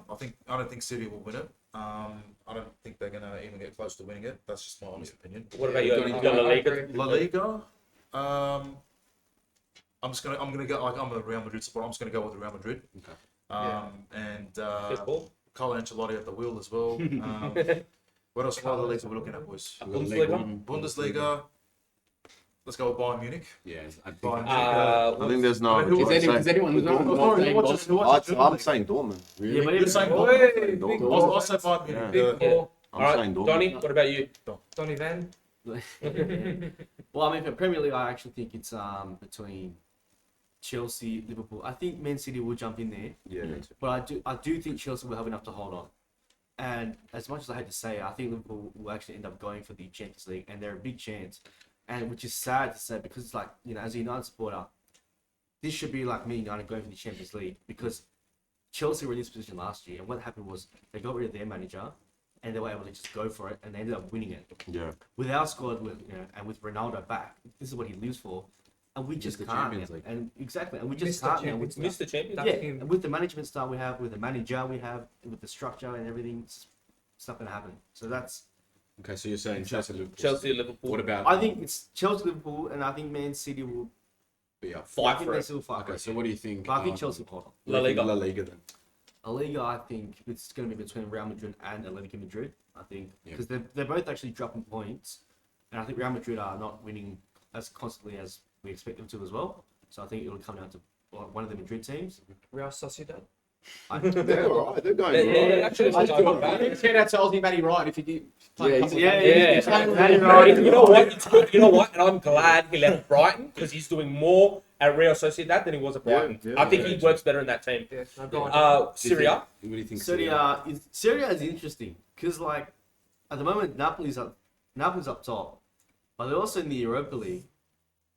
don't think City will win it. I don't think they're going to even get close to winning it. That's just my honest opinion.
What about your
Donny,
La Liga?
La Liga. I'm gonna go like I'm a Real Madrid supporter. I'm just gonna go with Real Madrid.
Okay.
And
Good ball.
Carlo Ancelotti at the wheel as well. What else? What other leagues are we looking at, boys?
We've got League
Bundesliga?
One.
Bundesliga. Let's go with Bayern Munich.
Yeah, I think.
Bayern Munich.
I think there's no.
Who-
Is anyone
Who watches
I'm saying Dortmund.
Yeah, but
You're saying
Oi,
Dortmund?
big
I'll say Bayern Munich.
Yeah.
Big ball.
I'm
All
saying
right,
Dortmund.
Donny, what about you?
Donny Van.
Well, I mean, for Premier League, I actually think it's between Chelsea, Liverpool. I think Man City will jump in there,
Yeah.
but I do think Chelsea will have enough to hold on. And as much as I hate to say it, I think Liverpool will actually end up going for the Champions League, and they're a big chance. And which is sad to say because it's like, as a United supporter, this should be like me, United going for the Champions League because Chelsea were in this position last year, and what happened was they got rid of their manager, and they were able to just go for it, and they ended up winning it.
Yeah.
With our squad, and with Ronaldo back, this is what he lives for, and we just
the
can't.
Champions League.
And exactly, and we just
Mr.
can't.
Champions
With,
Mr. Champions.
That's
yeah,
him.
and with the management style we have, with the manager we have, with the structure and everything, it's not going to happen. So that's.
Okay, so you're saying Chelsea, Liverpool.
Chelsea, Liverpool.
What about?
I think it's Chelsea, Liverpool, and I think Man City will
be up?
Fight
I think
for
they
it.
still fight.
Okay, so what do you think?
But I think Chelsea will hold on.
La Liga.
La Liga then.
La Liga, I think it's going to be between Real Madrid and Atletico Madrid. I think
Yeah.
because they're both actually dropping points, and I think Real Madrid are not winning as constantly as we expect them to as well. So I think it'll come down to one of the Madrid teams.
Real Sociedad.
They're all right. They're going
Yeah,
all right.
actually,
I still say that tells me Matty Ryan if you did.
You know what? It's good. You know what? And I'm glad he left Brighton because he's doing more at Real Sociedad than he was at Brighton.
Yeah,
I think he works better in that team.
Yeah, no, go on.
Syria.
What do you think?
Serie A is interesting because like at the moment Napoli's up top, but they're also in the Europa League,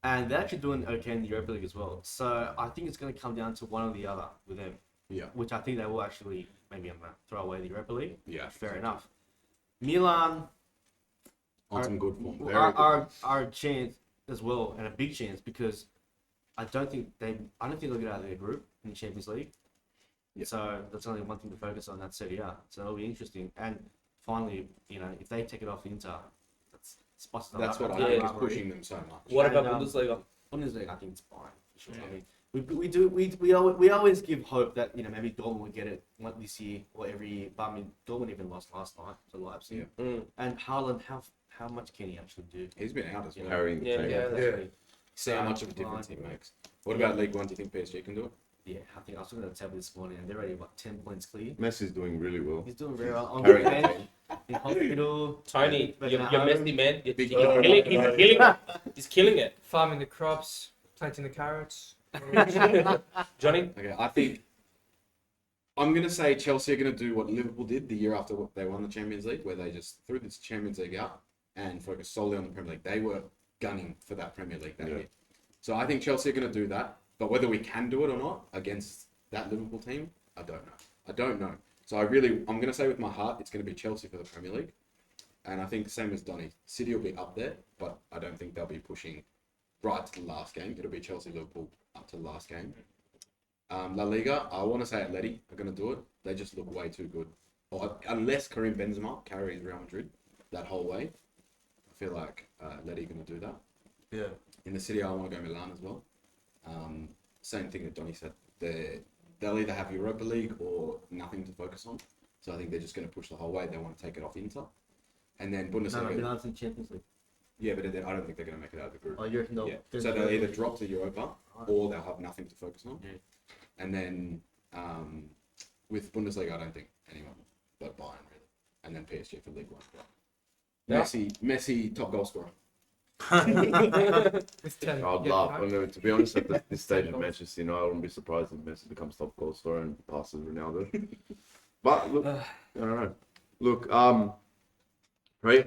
and they're actually doing okay in the Europa League as well. So I think it's going to come down to one or the other with them.
Yeah.
Which I think they will actually maybe throw away the Europa League.
Yeah.
Fair enough. Milan,
on some good form. Very
Our,
good.
our chance as well, and a big chance, because I don't think they'll get out of their group in the Champions League.
Yeah.
So that's only one thing to focus on. That's Serie A. So it'll be interesting. And finally, if they take it off Inter,
That's what I
Yeah.
think is pushing them so much.
What
And,
about Bundesliga?
Bundesliga, I think it's fine. For sure.
Yeah.
I mean, we always give hope that maybe Dortmund will get it like this year or every year. But I mean, Dortmund even lost last night to Leipzig.
Yeah.
Mm.
And Haaland, how much can he actually do?
He's been out as well.
Carrying the
Yeah,
team.
Yeah,
that's
yeah.
right.
See how much of a difference he makes. What about League One? Do you think PSG can do it?
Yeah, I think I was looking at the table this morning and they're already 10 points clear.
Messi's doing really well.
He's doing very well on the
Carrying the
bench,
team.
in hospital.
Tony,
but
you're
at home.
Messi, man. He's
Big
killing it. He's killing it.
Farming the crops, planting the carrots.
Johnny?
Okay, I think I'm going to say Chelsea are going to do what Liverpool did the year after they won the Champions League, where they just threw this Champions League out and focused solely on the Premier League. They were gunning for that Premier League that year. So I think Chelsea are going to do that. But whether we can do it or not against that Liverpool team, I don't know. So I'm going to say with my heart, it's going to be Chelsea for the Premier League. And I think the same as Donny, City will be up there, but I don't think they'll be pushing right to the last game. It'll be Chelsea, Liverpool up to the last game. La Liga, I want to say Atleti are going to do it. They just look way too good. Or, unless Karim Benzema carries Real Madrid that whole way, I feel like Atleti are going to do that.
Yeah.
In the City, I want to go Milan as well. Same thing that Donny said. They'll either have Europa League or nothing to focus on. So I think they're just going to push the whole way. They want to take it off Inter. And then Bundesliga.
No, Milan's in Champions League.
Yeah, but I don't think they're going to make it out of the group.
Oh, you reckon they'll...
Yeah. So they'll either drop to Europa or they'll have nothing to focus on.
Yeah.
And then with Bundesliga, I don't think anyone but Bayern really. And then PSG for League One.
Yeah.
Messi, top goal scorer.
With 10.
I'd
Yeah,
laugh.
no.
I know, to be honest, at this stage of Manchester United, I wouldn't be surprised if Messi becomes top goal scorer and passes Ronaldo. But look, I don't know. Look,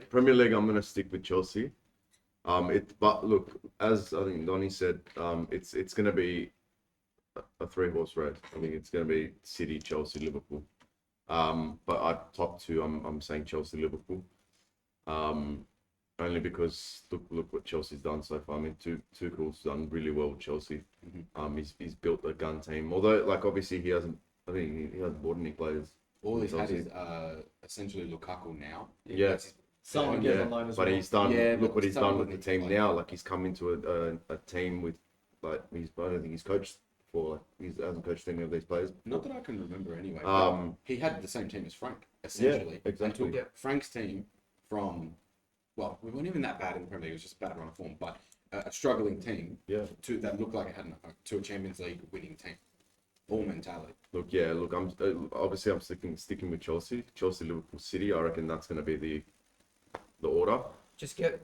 Premier League, I'm going to stick with Chelsea. But look, as I think Donny said, it's going to be a 3-horse race. I think it's going to be City, Chelsea, Liverpool. But I top two, I'm saying Chelsea, Liverpool. Only because look what Chelsea's done so far. I mean, Tuchel's done really well with Chelsea. He's built a gun team. Although, like, obviously he hasn't. I think he hasn't bought any players.
All he's had
Chelsea.
is essentially Lukaku now.
Yeah.
That's-
Someone
yeah.
gets on loan as
But
well.
he's done.
Yeah,
look
but
what he's
someone
done with the
needs to
team
play.
now. Like, he's come into a team with I don't think he's coached before. Like, he hasn't coached any of these players.
Not that I can remember anyway. but
Um,
he had the same team as Frank, essentially.
exactly.
And took
Yeah.
Frank's team from, well, we weren't even that bad in the Premier League. It was just a bad run of form, but a struggling team
Yeah.
that looked like it had to a Champions League winning team. All mentality.
Look, I'm obviously I'm sticking with Chelsea, Liverpool, City. I reckon that's going to be the order.
Just get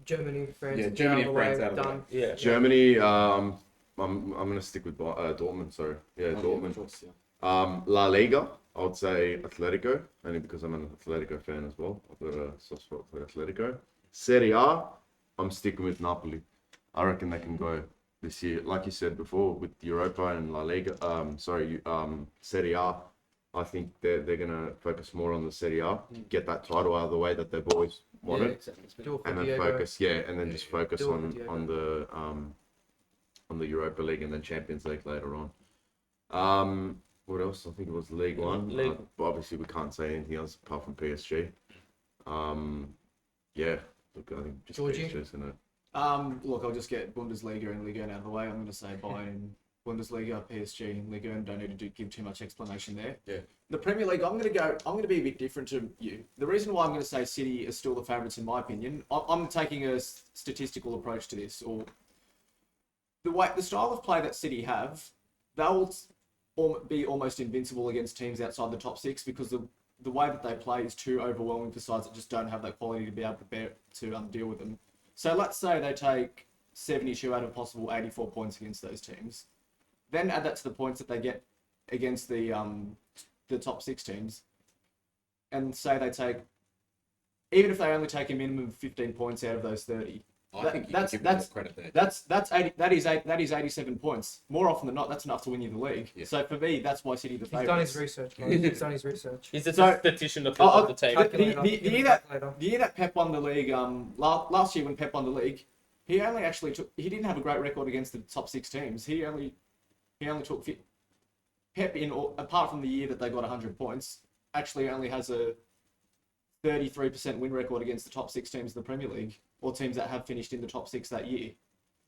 Germany, France,
Yeah, Germany
out
and
of the way,
France out of the
done.
Yeah.
Germany. I'm going to stick with Dortmund. Sorry, yeah, Dortmund.
Choice, yeah.
La Liga, I would say Atletico, only because I'm an Atletico fan as well. I've got a soft spot for Atletico. Serie A, I'm sticking with Napoli. I reckon they can go this year, like you said before, with Europa and La Liga. Serie A. I think they're gonna focus more on the Serie A, get that title out of the way that they've always wanted,
exactly.
Do it for
and then
Diego.
focus, and then just focus
Do it for Diego.
on the Europa League and then Champions League later on. What else? I think it was League One.
League.
But obviously, we can't say anything else apart from PSG. Look, I think just
Georgie?
PSG's gonna.
Look, I'll just get Bundesliga and Liga out of the way. I'm going to say Bayern, Bundesliga, PSG, and Liga, and don't need to give too much explanation there.
Yeah.
The Premier League, I'm going to be a bit different to you. The reason why I'm going to say City are still the favourites, in my opinion, I'm taking a statistical approach to this, or the style of play that City have, they'll be almost invincible against teams outside the top six because the way that they play is too overwhelming for sides that just don't have that quality to be able to deal with them. So let's say they take 72 out of possible 84 points against those teams. Then add that to the points that they get against the top six teams. And say they take, even if they only take a minimum of 15 points out of those 30,
I think you
that's-
can give
that's-
them more credit there.
That is 87 points. More often than not, that's enough to win you the league.
Yeah.
So for me, that's why City the
He's done
favourites.
his research, guys. He's done his research.
He's a
So-
statistician of
Oh,
the team.
The year that Pep won the league, last year when Pep won the league, he didn't have a great record against the top 6 teams. He only took Pep apart from the year that they got 100 points, actually only has a 33% win record against the top 6 teams in the Premier League, or teams that have finished in the top 6 that year.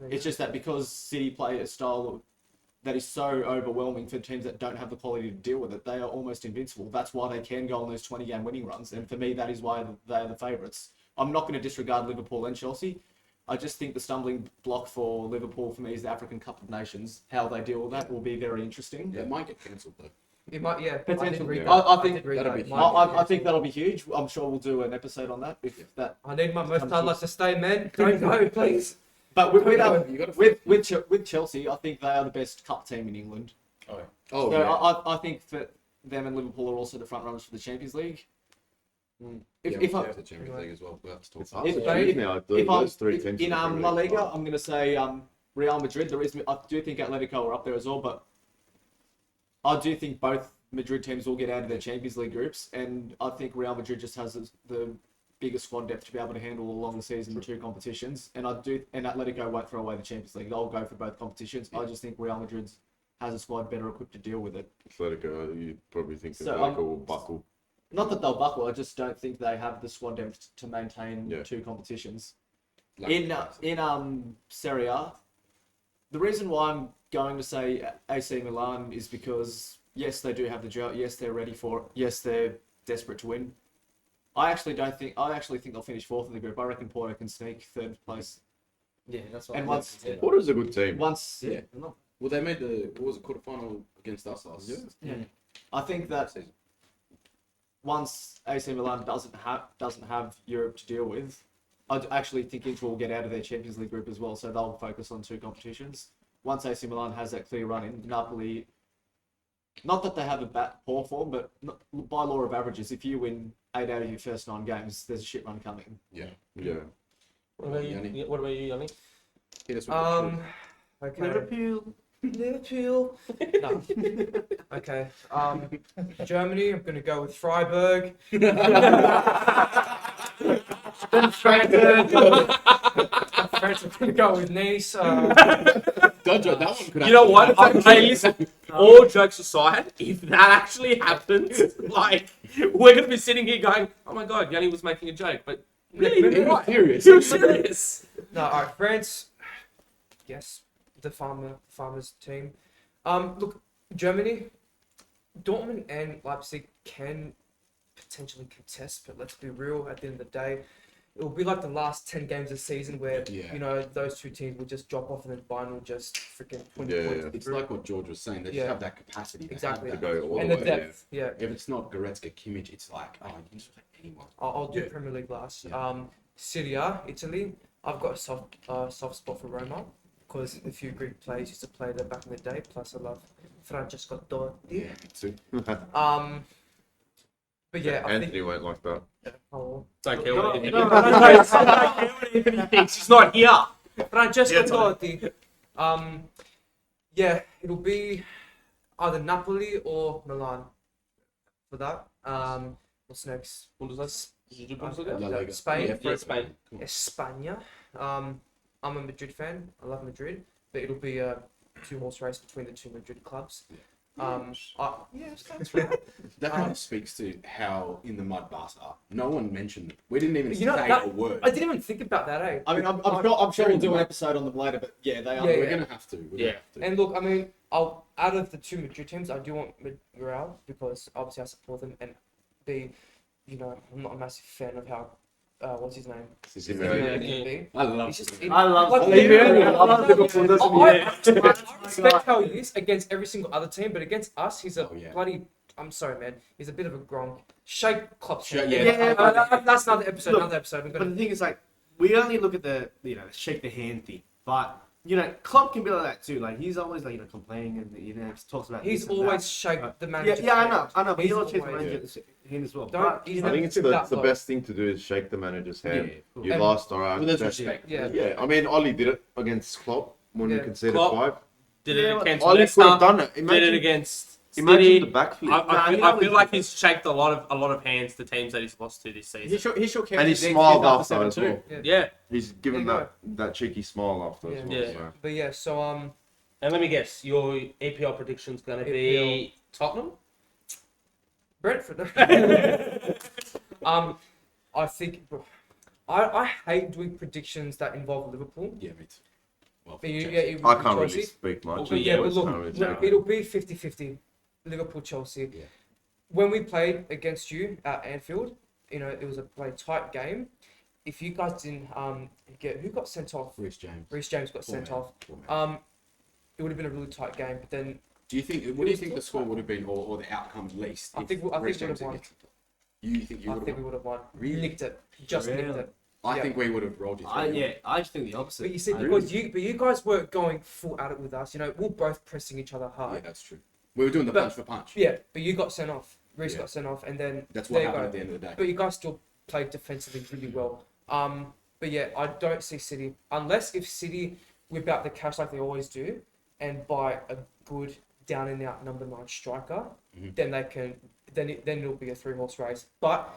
It's just that because City play a style that is so overwhelming for teams that don't have the quality to deal with it, they are almost invincible. That's why they can go on those 20-game winning runs, and for me, that is why they are the favourites. I'm not going to disregard Liverpool and Chelsea. I just think the stumbling block for Liverpool for me is the African Cup of Nations. How they deal with that will be very interesting.
Yeah, it might get cancelled though.
It might, yeah.
Potentially.
Yeah.
I think
that'll be
I think that'll be huge. I'm sure we'll do an episode on that. If that.
I need my most talent to stay, man. Don't go, please.
But
You gotta-
with Chelsea, I think they are the best cup team in England.
Oh,
So
yeah.
I think that them and Liverpool are also the front runners for the Champions League.
If I the Champions League as well, we'll have to talk
It's
about
hard
If
to
they-
choose now. Those 3 teams
in
the Premier
La
League.
Liga, I'm going to say Real Madrid. I do think Atletico are up there as well, but I do think both Madrid teams will get out of their Champions League groups, and I think Real Madrid just has the biggest squad depth to be able to handle along the season in 2 competitions. And Atletico won't throw away the Champions League. They'll go for both competitions. I just think Real Madrid has a squad better equipped to deal with it.
Atletico, you probably think
So,
Atletico will buckle.
Not that they'll buckle. I just don't think they have the squad depth to maintain
Yeah.
2 competitions.
Like,
In Serie A, the reason why I'm going to say AC Milan is because yes, they do have the drought. Yes, they're ready for it. Yes, they're desperate to win. I actually think they'll finish 4th in the group. I reckon Porto can sneak 3rd place.
Yeah, that's what
And
I
once-
said.
Porto's a good team.
Once,
Yeah. Well, they made the quarterfinal against us last
Yeah.
I think that
season.
once AC Milan doesn't have Europe to deal with, I actually think Inter will get out of their Champions League group as well. So they'll focus on 2 competitions. Once AC Milan has that clear run in, Napoli. Not that they have a poor form, but by law of averages, if you win 8 out of your first 9 games, there's a shit run coming.
Yeah.
Yeah.
What about you,
Yanni?
What about you, Yanni?
Hit us with the truth.
Okay.
Liverpool.
Liverpool. No. Okay. Germany. I'm gonna go with Freiburg. France. I'm gonna go with Nice.
That one could
You know what?
actually-
Hey, listen. All jokes aside, if that actually happens, like we're gonna be sitting here going, "Oh my god, Yanni was making a joke," but really,
He was
right?
serious.
He was serious.
No, all right, France. Yes, the farmers team. Look, Germany, Dortmund and Leipzig can potentially contest, but let's be real. At the end of the day, it will be like the last 10 games of the season where
Yeah.
you know those 2 teams will just drop off and then Bayern will just freaking 20
Yeah,
points.
yeah.
It's like what George was saying. They
Yeah.
just have that capacity. They
Exactly.
Have
To
that.
go all
And
the
the
way,
depth, yeah.
If it's not Goretzka, Kimmich, it's like, oh, you can just play anyone.
I'll do
Yeah.
Premier League last.
Yeah.
Serie A, Italy. I've got a soft spot for Roma because a few Greek players used to play there back in the day. Plus, I love Francesco Totti.
too.
But yeah, I
Anthony
think.
won't like that.
Oh,
Don't care what Anthony
no,
thinks. I don't care what Anthony thinks. He's not here.
Francesco
Yeah, Tony.
Totti. Yeah, it'll be either Napoli or Milan for that. What's next?
Bundesliga. Did you do Bundesliga?
La Liga.
Spain.
Yeah,
Yeah, Spain. Cool.
España. I'm a Madrid fan. I love Madrid, but it'll be a 2-horse race between the 2 Madrid clubs. Yes, that's right.
That kind of speaks to how in the mud Barca are. No one mentioned it. We didn't even
You know,
say
that-
a word.
I didn't even think about that, eh?
I mean, I'm sure we'll do an episode on them later, but yeah, they are.
Yeah,
We're gonna have to. We're
Yeah.
gonna have to.
And look, I mean, out of the 2 Madrid teams, I do want Real because obviously I support them, and I'm not a massive fan of how what's his name?
Simeone.
Simeone.
I love
He's just,
it.
I love
Like,
Simeone. I love
I-
Liverpool, doesn't he?
I respect how he is against every single other team, but against us, he's a
Oh, yeah.
bloody. I'm sorry, man. He's a bit of a gronk. Shake Klopp's
Shake-
hand.
yeah.
That's another episode.
Look,
Another episode. I'm
But
gonna.
the thing is, like, we only look at the shake the hand thing. But Klopp can be like that too. Like he's always like complaining and he talks about.
He's
this and
always
that.
shaped the manager.
I know, but
He's
he always shapes the
always-
manager hand as well.
Don't-
But,
he's
I think
never
it's
took that
the
low.
best thing to do is shake the manager's hand.
Yeah,
You
And-
lost, all right.
Well, there's
Best-
respect.
Yeah.
Yeah, I mean, Ollie did it against Klopp when we
Yeah.
conceded
Klopp-
5.
Did
Yeah,
it against
Ollie
Leicester.
could have done it.
Did it
Imagine,
against
imagine
City.
the backfield.
I feel like he's shaked a lot of hands to teams that he's lost to this season.
He shook
And he
hands with
smiled
Ziyech
after as
7-2.
well.
Yeah,
He's given
There
that cheeky smile after as well.
Yeah.
So.
But yeah, so
and let me guess, your EPL prediction's going to be Tottenham.
Brentford. I think I hate doing predictions that involve Liverpool.
Yeah, me too. Well,
But you,
Chelsea.
yeah, it
I
would be
can't really
Chelsea.
speak much.
Okay,
But yeah, but
Can't
look,
really
no,
speak.
it'll be 50-50, Liverpool-Chelsea.
Yeah.
When we played against you at Anfield, it was a tight game. If you guys didn't who got sent off?
Reece James.
Reece James got
Poor
sent
man.
off.
Poor man.
It would have been a really tight game. But then
What do you think the score would have been, or the outcome at least?
I
if
think
Reece
we
James
would have
had
won.
get sent off? You think you
I
would
think
have
we
won?
would have won.
Really?
Nicked it. Just nicked
Really?
it.
I
Yeah.
think we would have rolled you.
I just think the opposite.
But you see,
I-
because you guys weren't going full at it with us. We're both pressing each other
Yeah,
hard.
that's true. We were doing the
But-
punch for punch.
Yeah, but you got sent off. Reece
Yeah.
got sent off, and then
That's
there
what
you
happened
go.
at the end of the day.
But you guys still played defensively really well. But yeah, I don't see City unless if City whip out the cash like they always do and buy a good down and out number 9 striker,
Mhm.
then they can. Then it'll be a 3-horse race. But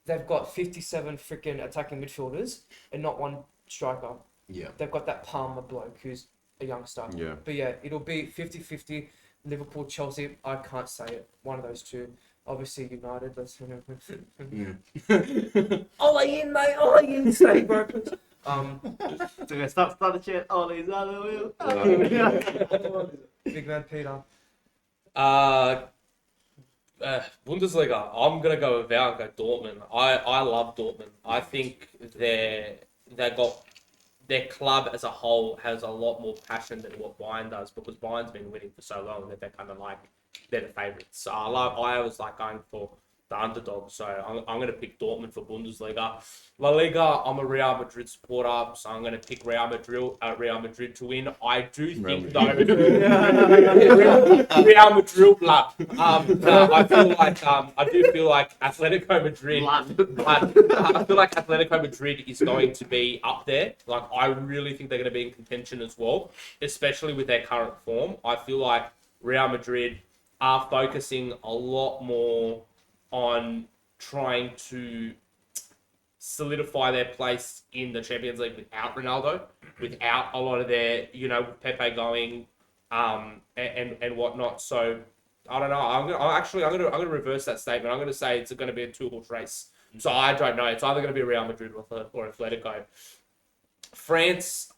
they've got 57 freaking attacking midfielders and not one striker.
Yeah.
They've got that Palmer bloke who's a youngster.
Yeah.
But yeah, it'll be 50-50. Liverpool, Chelsea. I can't say it. One of those two. Obviously United. Let's
Yeah.
Ollie in, mate. Ollie in. Stay broken.
So start the chat. Ollie's on the wheel.
Big man Peter.
Bundesliga. I'm gonna go with Val and go Dortmund. I love Dortmund. I think they got their club as a whole has a lot more passion than what Bayern does because Bayern's been winning for so long that they're kind of like they're the favourites. So I was like going for the underdog. So I'm going to pick Dortmund for Bundesliga. La Liga, I'm a Real Madrid supporter, so I'm going to pick Real Madrid to win. I do think though, Real Madrid blood. I do feel like Atletico Madrid. I feel like Atletico Madrid is going to be up there. Like I really think they're going to be in contention as well, especially with their current form. I feel like Real Madrid are focusing a lot more on trying to solidify their place in the Champions League without Ronaldo, without a lot of their, Pepe going, and whatnot. So I don't know. I'm gonna reverse that statement. I'm gonna say it's going to be a 2-horse race. So I don't know. It's either going to be Real Madrid or Atletico. France.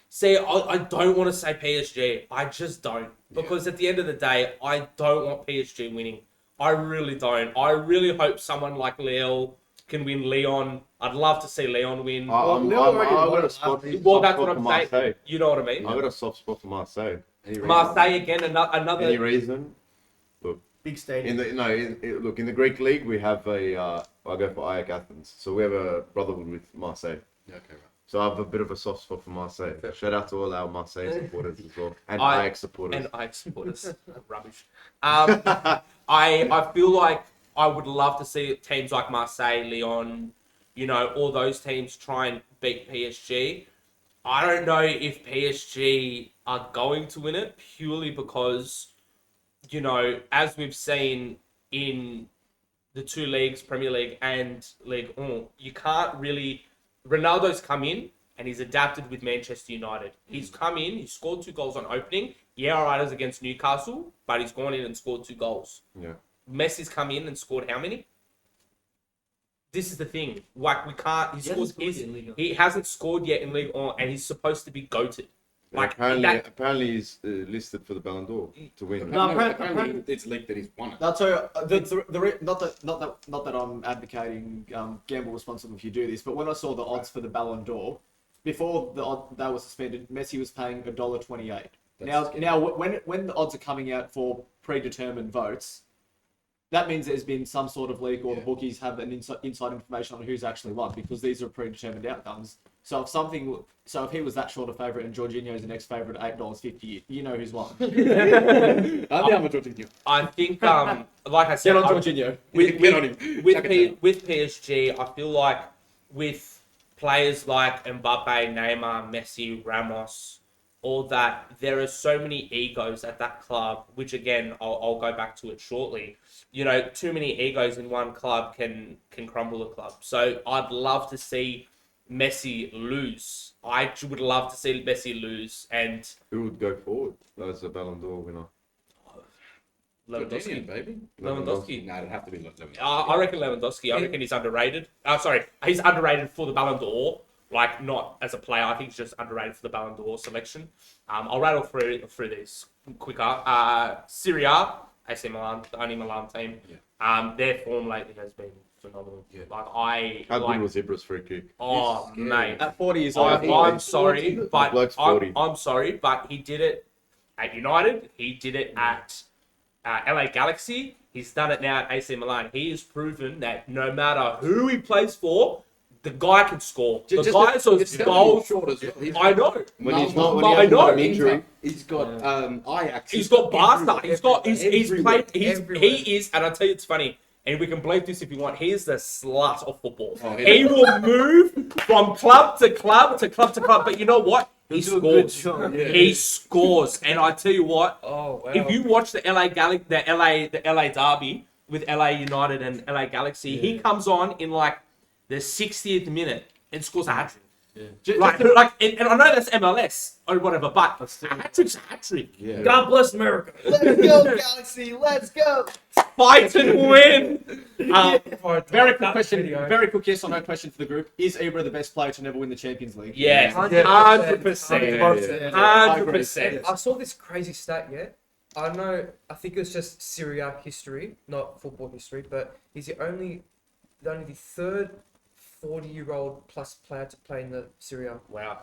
See, I don't want to say PSG. I just don't. Because at the end of the day, I don't want PSG winning. I really don't. I really hope someone like Lille can win Lyon. I'd love to see Lyon win.
I've got a soft
Well, that's
spot
what
for
I'm saying.
Marseille.
You know what I mean?
I've got a soft spot for Marseille.
Marseille again, another.
Any reason?
Big stadium.
Look, in the Greek league, we have I go for Ajax Athens. So we have a brotherhood with Marseille.
Okay, right.
So I have a bit of a soft spot for Marseille. Shout out to all our Marseille supporters as well. And
I-
Ajax supporters.
And I support us. Rubbish. I feel like I would love to see teams like Marseille, Lyon, all those teams try and beat PSG. I don't know if PSG are going to win it purely because, as we've seen in the two leagues, Premier League and Ligue 1, you can't really... Ronaldo's come in and he's adapted with Manchester United. He's come in, he scored 2 goals on opening. Yeah, all right, it was against Newcastle, but he's gone in and scored 2 goals.
Yeah.
Messi's come in and scored how many? This is the thing. Like, we can't... He hasn't scored yet in Ligue 1 and he's supposed to be GOATed. Like,
apparently he's listed for the Ballon d'Or to win.
No,
apparently it's leaked that he's won it.
Not that I'm advocating gamble responsibly if you do this, but when I saw the odds for the Ballon d'Or, before that was suspended, Messi was paying $1.28. Now when the odds are coming out for predetermined votes, that means there's been some sort of leak or the bookies have an inside information on who's actually won because these are predetermined outcomes. So if he was that short a favourite and Jorginho's the next favourite at $8.50, you know who's won.
I'm down with Jorginho.
I think, like I said,
Get on Jorginho.
Get on him.
with
Chuck it down.
with PSG, I feel like with players like Mbappe, Neymar, Messi, Ramos, all that, there are so many egos at that club, which again, I'll go back to it shortly. You know, too many egos in one club can crumble a club. So I'd love to see Messi lose. I would love to see Messi lose, and
Who would go forward as a Ballon d'Or winner?
Lewandowski.
Jorginho, baby.
Lewandowski.
No, it'd have to be Lewandowski.
I reckon Lewandowski. I reckon he's underrated. Sorry, he's underrated for the Ballon d'Or. Like, not as a player. I think he's just underrated for the Ballon d'Or selection. I'll rattle through these quicker. Serie A, AC Milan, the only Milan team.
Yeah.
Their form lately has been phenomenal.
Yeah.
How good was Ibra's free kick?
Oh,
Yes,
mate.
At 40 years old.
I'm sorry, but
bloke's 40.
I'm sorry, but he did it at United. He did it at LA Galaxy. He's done it now at AC Milan. He has proven that no matter who he plays for, the guy can score. The guy is goals.
Short as well.
I know.
When he's not, when
I
he has
know.
an injury,
He's got Ajax.
He's got Barca. He's
Everywhere.
played. He is, and I'll tell you, it's funny. And we can believe this if you want. He is the slut of football.
Oh, yeah.
He will move from club to club to club to club. But you know what? He
He'll do a good
scores.
job.
He scores. And I tell you what,
Oh wow.
if you watch the LA derby with LA United and LA Galaxy, he comes on in like the 60th minute and scores a hat trick. And I know that's MLS or whatever, but a hat trick's a hat trick.
Yeah.
God bless America.
Let's go, Galaxy. Let's go.
Fight and win.
Very quick question. Very quick yes or no question for the group. Is Ibra the best player to never win the Champions League?
Yes, 100%. 100%.
I saw this crazy stat, yeah. I think it was just Serie A history, not football history, but he's only the third 40-year-old plus player to play in the Serie A.
Wow.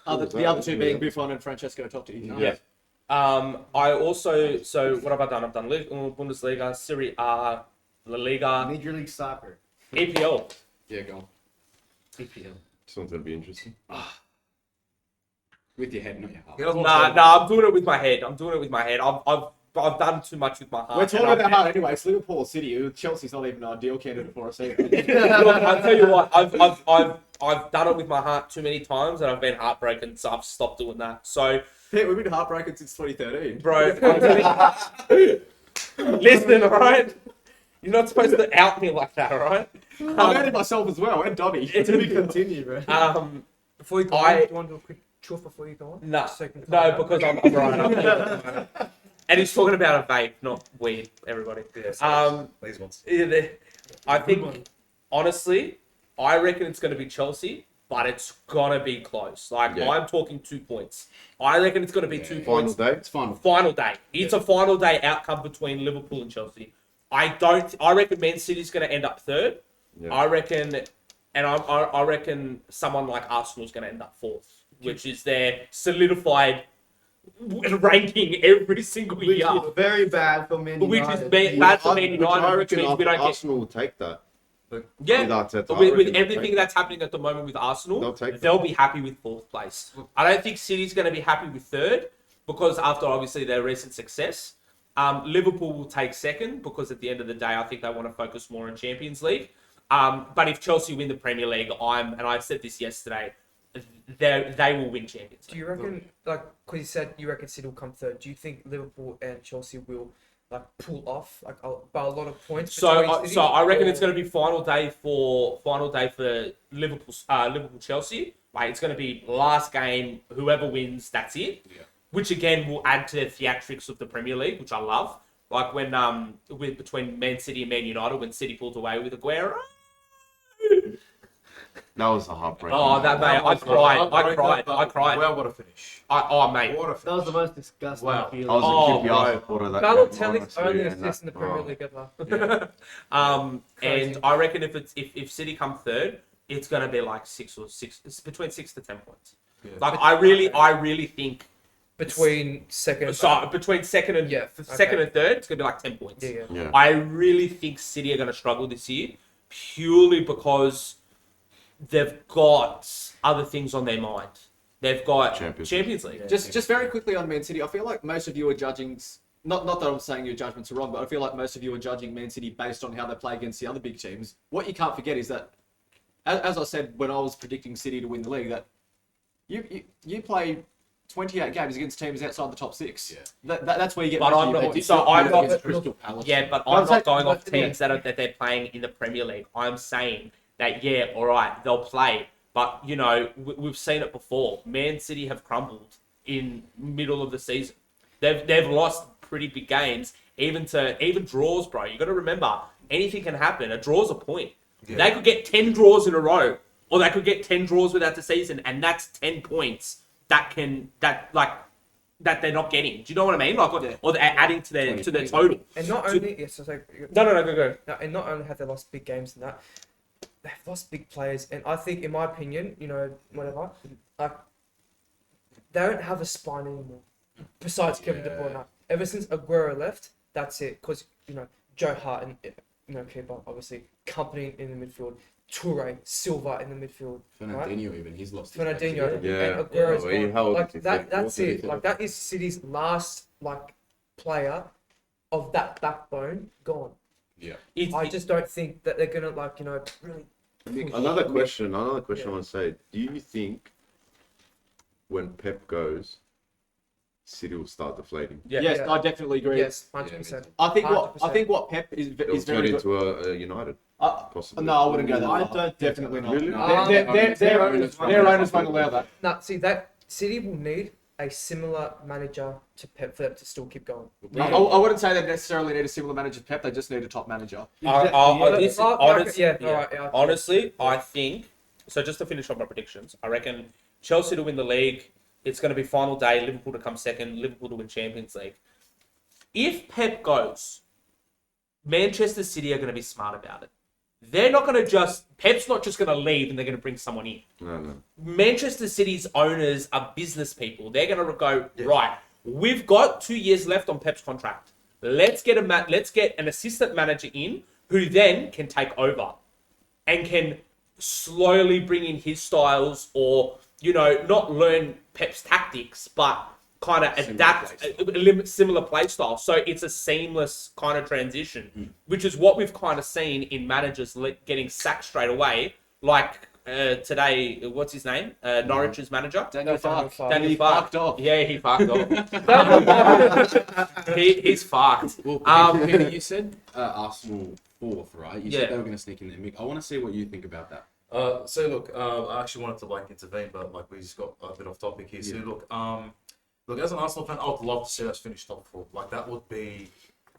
The other two being Buffon and Francesco Totti.
Yeah. I also, so what have I done? I've done Bundesliga, Serie A, La Liga,
Major League Soccer.
EPL.
Yeah, go on.
EPL.
this one's going to be interesting.
With your head, not your heart.
He doesn't want to
Nah, I'm doing it with my head. I've done too much with my heart.
We're talking about how anyway. It's Liverpool or City. Chelsea's not even an ideal candidate for us either.
Look, I'll tell you what, I've done it with my heart too many times and I've been heartbroken, so I've stopped doing that. So,
Pete, we've been heartbroken since 2013.
bro, I'm telling you, listen, alright? You're not supposed to out me like that, alright?
I'm outing myself as well, and Donny.
To be continued, bro.
Before you go on, do you want to do a quick truth before you go on?
No,
So you can
no,
calm down?
because I'm right. And he's talking about a vape, not weed, everybody.
these ones.
I think, honestly, I reckon it's going to be Chelsea, but it's going to be close. Like,
Yeah.
I'm talking 2 points. I reckon it's going to be 2
Final
points.
day.
It's fun.
Final day. It's a final day outcome between Liverpool and Chelsea. I reckon Man City's going to end up third.
Yeah.
I reckon, and I reckon someone like Arsenal's going to end up fourth, which is their solidified ranking every single
Which
year.
is very bad for Man
Which
United.
is bad for Man
Which
United,
I
which
reckon
means we don't get.
Arsenal will take that.
Yeah,
With Arteta, I
with
reckon they'll
everything
take
that's happening at the moment with Arsenal,
They'll take
they'll be happy with fourth place. I don't think City's going to be happy with third because after obviously their recent success, Liverpool will take second because at the end of the day, I think they want to focus more on Champions League. But if Chelsea win the Premier League, and I said this yesterday, they will win Champions
Do
League.
you reckon, like, because you said you reckon City will come third, do you think Liverpool and Chelsea will, like, pull off, like, by a lot of points?
So I reckon it's going to be final day for Liverpool Chelsea. Like, it's going to be last game, whoever wins, that's it.
Yeah.
Which again will add to the theatrics of the Premier League, which I love. Like when between Man City and Man United, when City pulled away with Aguero.
That was a heartbreak.
Oh, that mate, I cried.
Well, what a finish.
Mate.
What a finish.
That was the most disgusting
Wow.
feeling.
I was a QPR supporter that game,
Balotelli's
honestly,
only
and
assist in the
that-
Premier
oh.
League ever.
And
Crazy.
I reckon if City come third, it's gonna be like 6 or 6. It's between 6 to 10 points.
Yeah.
Like I really think.
Between second
So between second and second and third, it's gonna be like 10 points.
Yeah.
Yeah.
I really think City are gonna struggle this year, purely because they've got other things on their mind. They've got
Champions
Champions League.
Just very quickly on Man City, I feel like most of you are judging. Not that I'm saying your judgments are wrong, but I feel like most of you are judging Man City based on how they play against the other big teams. What you can't forget is that, as I said when I was predicting City to win the league, that you play 28 games against teams outside the top 6.
Yeah.
That's where you get.
But
most
I'm
of your
not.
beats.
So I'm not.
Against Crystal Palace.
Yeah, but
I'm
I'm not
saying-
going off
but-
teams that they're playing in the Premier League. I'm saying that all right, they'll play, but we've seen it before. Man City have crumbled in middle of the season. They've lost pretty big games, even draws, bro. You got to remember, anything can happen. A draw's a point.
Yeah.
They could get 10 draws in a row, or they could get 10 draws without the season, and that's 10 points that they're not getting. Do you know what I mean? Or they're adding to their total.
And not only yes, I say,
No, go.
no, and not only have they lost big games and that, they've lost big players. And I think, in my opinion, whatever, like they don't have a spine anymore. Besides Kevin De Bruyne, ever since Aguero left, that's it. Because Joe Hart and keeper, obviously, Company in the midfield, Toure, Silva in the midfield, right?
Fernandinho even, he's lost.
Fernandinho,
Yeah.
and Aguero's
Yeah,
gone.
how old
Like
is he? 34,
that's it.
34?
Like that is City's last player of that backbone gone.
Yeah.
I just don't think that they're gonna really.
Another question I want to say. Do you think when Pep goes, City will start deflating?
Yes, I definitely agree.
Yes, 100%.
I think
100%.
what Pep is
It'll turn
very good.
into a United, possibly.
No, I wouldn't go that far.
I don't
Definitely not.
Really?
No. Their owners won't allow that.
Now, see that City will need a similar manager to Pep for them to still keep going.
I wouldn't say they necessarily need a similar manager to Pep. They just need a top manager.
Honestly, I think so. Just to finish off my predictions, I reckon Chelsea to win the league. It's going to be final day. Liverpool to come second. Liverpool to win Champions League. If Pep goes, Manchester City are going to be smart about it. They're not going to Pep's not just going to leave and they're going to bring someone in.
No.
Manchester City's owners are business people. They're going to go, right, we've got 2 years left on Pep's contract. Let's get an assistant manager in who then can take over and can slowly bring in his styles or, not learn Pep's tactics, but kind of adapt similar play style. So it's a seamless kind of transition, which is what we've kind of seen in managers getting sacked straight away. Like today, what's his name? Norwich's manager?
Daniel Fark.
Daniel
Fark.
Fark.
Off.
Yeah, he fucked off. He's fucked.
Well, Peter, you said Arsenal 4th, right? You said they were going to sneak in there. Mick, I want to see what you think about that.
So look, I actually wanted to intervene, but we just got a bit off topic here. So look, as an Arsenal fan, I would love to see us finish top 4. That would be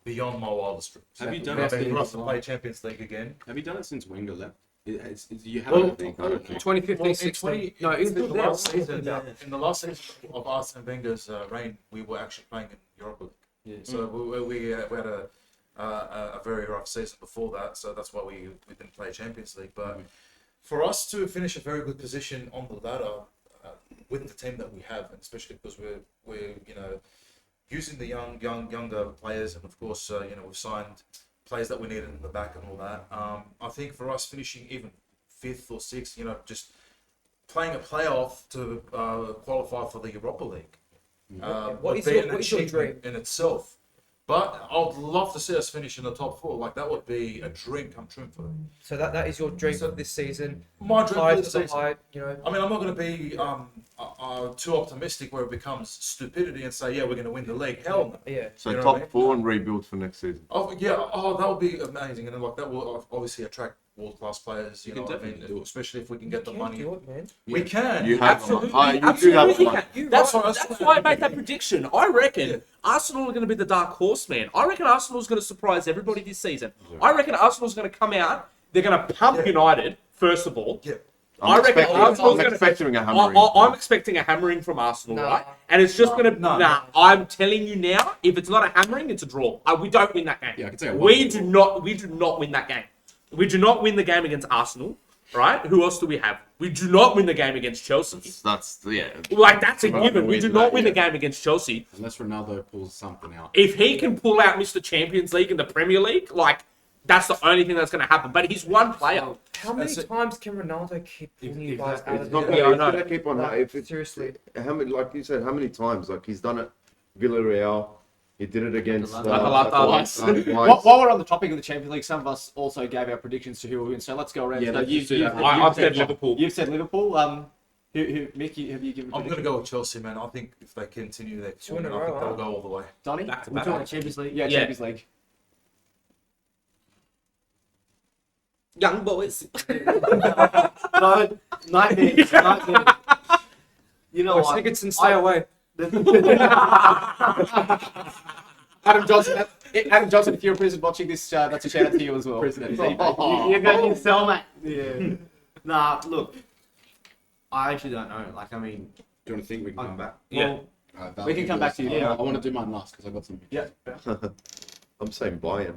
beyond my wildest dreams.
Have you done
For
it?
us to play Champions League again?
Have you done it since Wenger left? You
Well,
haven't. I don't think.
2015, 16. No,
In
it's
the
there.
last season, in the last season of Arsene Wenger's reign, we were actually playing in Europa League.
Yeah.
So we had a very rough season before that, so that's why we didn't play Champions League. But for us to finish a very good position on the ladder with the team that we have, and especially because we're using the younger players, and of course we've signed players that we needed in the back and all that. I think for us finishing even 5th or 6th, just playing a playoff to qualify for the Europa League.
What
would
is
be
your-
an
what is your
achievement in itself. But I'd love to see us finish in the top 4. That would be a dream come true for them.
So that is your dream for this season.
My dream for
High
this
to the
season.
high,
I mean, I'm not going to be too optimistic where it becomes stupidity and say, we're going to win the league. Hell no.
Yeah.
So
You know what I
top
mean?
4 and rebuild for next season.
Oh yeah, that would be amazing, and then that will obviously attract world-class players. You
can
know what I
definitely
mean?
do it.
Especially if we can get the
You
money.
do it, man.
We can.
You have
Absolutely,
you do have
absolutely
money.
can. That's why I made that prediction. I reckon Arsenal are going to be the dark horse, man. I reckon Arsenal's going to surprise everybody this season. I reckon Arsenal's going to come out. They're going to pump United first of all.
Yeah.
I reckon Arsenal's
I'm
gonna-
expecting a hammering.
I'm expecting a hammering from Arsenal,
Nah.
right? And it's just going to...
No.
I'm telling you now, if it's not a hammering, it's a draw. We don't win that game.
Yeah, I can say
We do not win that game. We do not win the game against Arsenal, right? Who else do we have? We do not win the game against Chelsea.
That's
That's a
We're not
given.
gonna
We do
win
not
that,
win the
yeah.
game against Chelsea.
Unless Ronaldo pulls something out.
If he can pull out Mr. Champions League in the Premier League, That's the only thing that's going to happen. But he's one player.
How many times can Ronaldo keep pulling you guys out
It's
of
not
the
gonna,
Yeah, I
it's
know.
gonna keep on. If it's,
Seriously.
how many, like you said, how many times? Like he's done it, Villarreal. He did it against
Atalanta
twice.
While we're on the topic of the Champions League, some of us also gave our predictions to who will win. So let's go around.
Yeah,
so
let's just do that.
I've said Liverpool.
You've said Liverpool. Mickey, have you given?
I'm going to go with Chelsea, man. I think if they continue their
Two in a
form, I think
row,
they'll go all the way.
Donny.
Back to
We're
back.
talking Champions League.
Yeah,
Yeah.
Champions League.
Young boys.
No, nightmare. You know
Or
what?
Sigurdsson, stay away.
Adam Johnson. Adam Johnson, if you're a prison watching this, that's a shout out to you as well.
You got yourself, mate. Yeah. Nah, look. I actually don't know. Like, I mean,
Do you want to think we can come back?
Yeah.
We can come back to you.
Yeah, I want to do mine last because I got some.
Yeah.
I'm saying Bayern.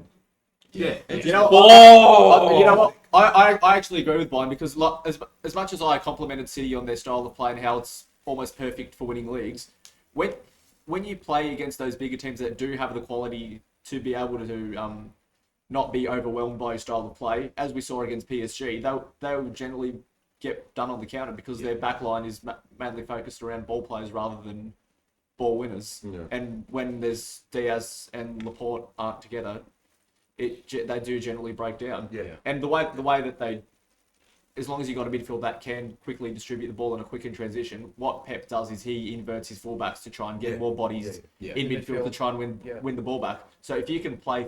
yeah.
You know,
Oh!
you know what? I actually agree with Bayern because as much as I complimented City on their style of play and how it's almost perfect for winning leagues, when you play against those bigger teams that do have the quality to be able to not be overwhelmed by your style of play, as we saw against PSG, they will generally get done on the counter because their back line is mainly focused around ball players rather than ball winners.
Yeah.
And when there's Diaz and Laporte aren't together, they do generally break down.
Yeah.
And the way that they, as long as you've got a midfield that can quickly distribute the ball in a quick in transition, what Pep does is he inverts his fullbacks to try and get more bodies
Yeah.
in midfield to
Midfield.
try and win the ball back. So if you can play,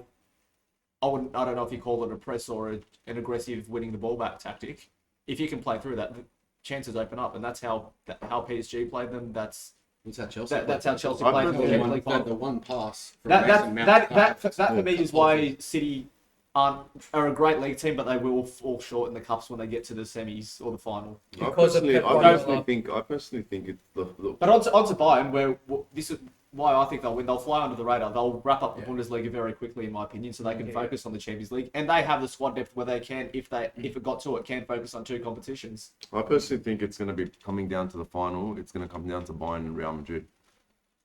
I don't know if you call it a press or an aggressive winning the ball back tactic. If you can play through that, the chances open up, and that's how PSG played them. That's
how Chelsea.
that's how Chelsea
I
played them.
personally
in the
One,
League
the
final.
one pass. From
That
Mason Mount
for me is why City are a great league team, but they will fall short in the cups when they get to the semis or the final.
Because of Pep
I
Guardiola.
personally think it's the
But onto Bayern, where this is why I think they'll win. They'll fly under the radar. They'll wrap up the Bundesliga very quickly, in my opinion, so they can focus on the Champions League. And they have the squad depth where they can, if it got to it, can focus on two competitions.
I personally think it's going to be coming down to the final. It's going to come down to Bayern and Real Madrid.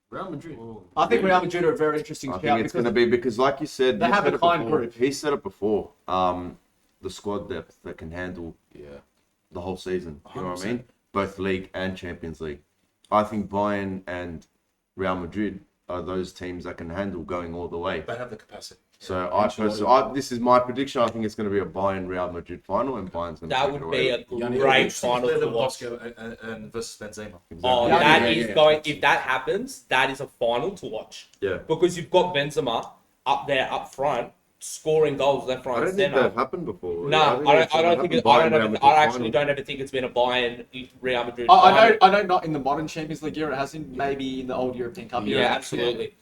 Real Madrid.
I think Real Madrid are a very interesting
I
shout
think it's going to be because, like you said,
they
you
have
said
a
it
kind
before.
group.
He said it before. The squad depth that can handle the whole season. You know what I mean? Both league and Champions League. I think Bayern and Real Madrid are those teams that can handle going all the way.
They have the capacity.
So this is my prediction. I think it's going to be a Bayern Real Madrid final, and Bayern's going to
That
take it
would
away.
be a great final to watch.
And versus Benzema.
Oh,
Yeah,
that
yeah,
is going. If that happens, that is a final to watch.
Yeah.
Because you've got Benzema up there, up front, scoring goals left,
I
right,
don't
and
think
centre.
that happened before.
No, I don't think. I actually don't ever think it's been a Bayern Real Madrid.
I know not in the modern Champions League era. It hasn't. Maybe in the old European Cup
Yeah,
era.
absolutely.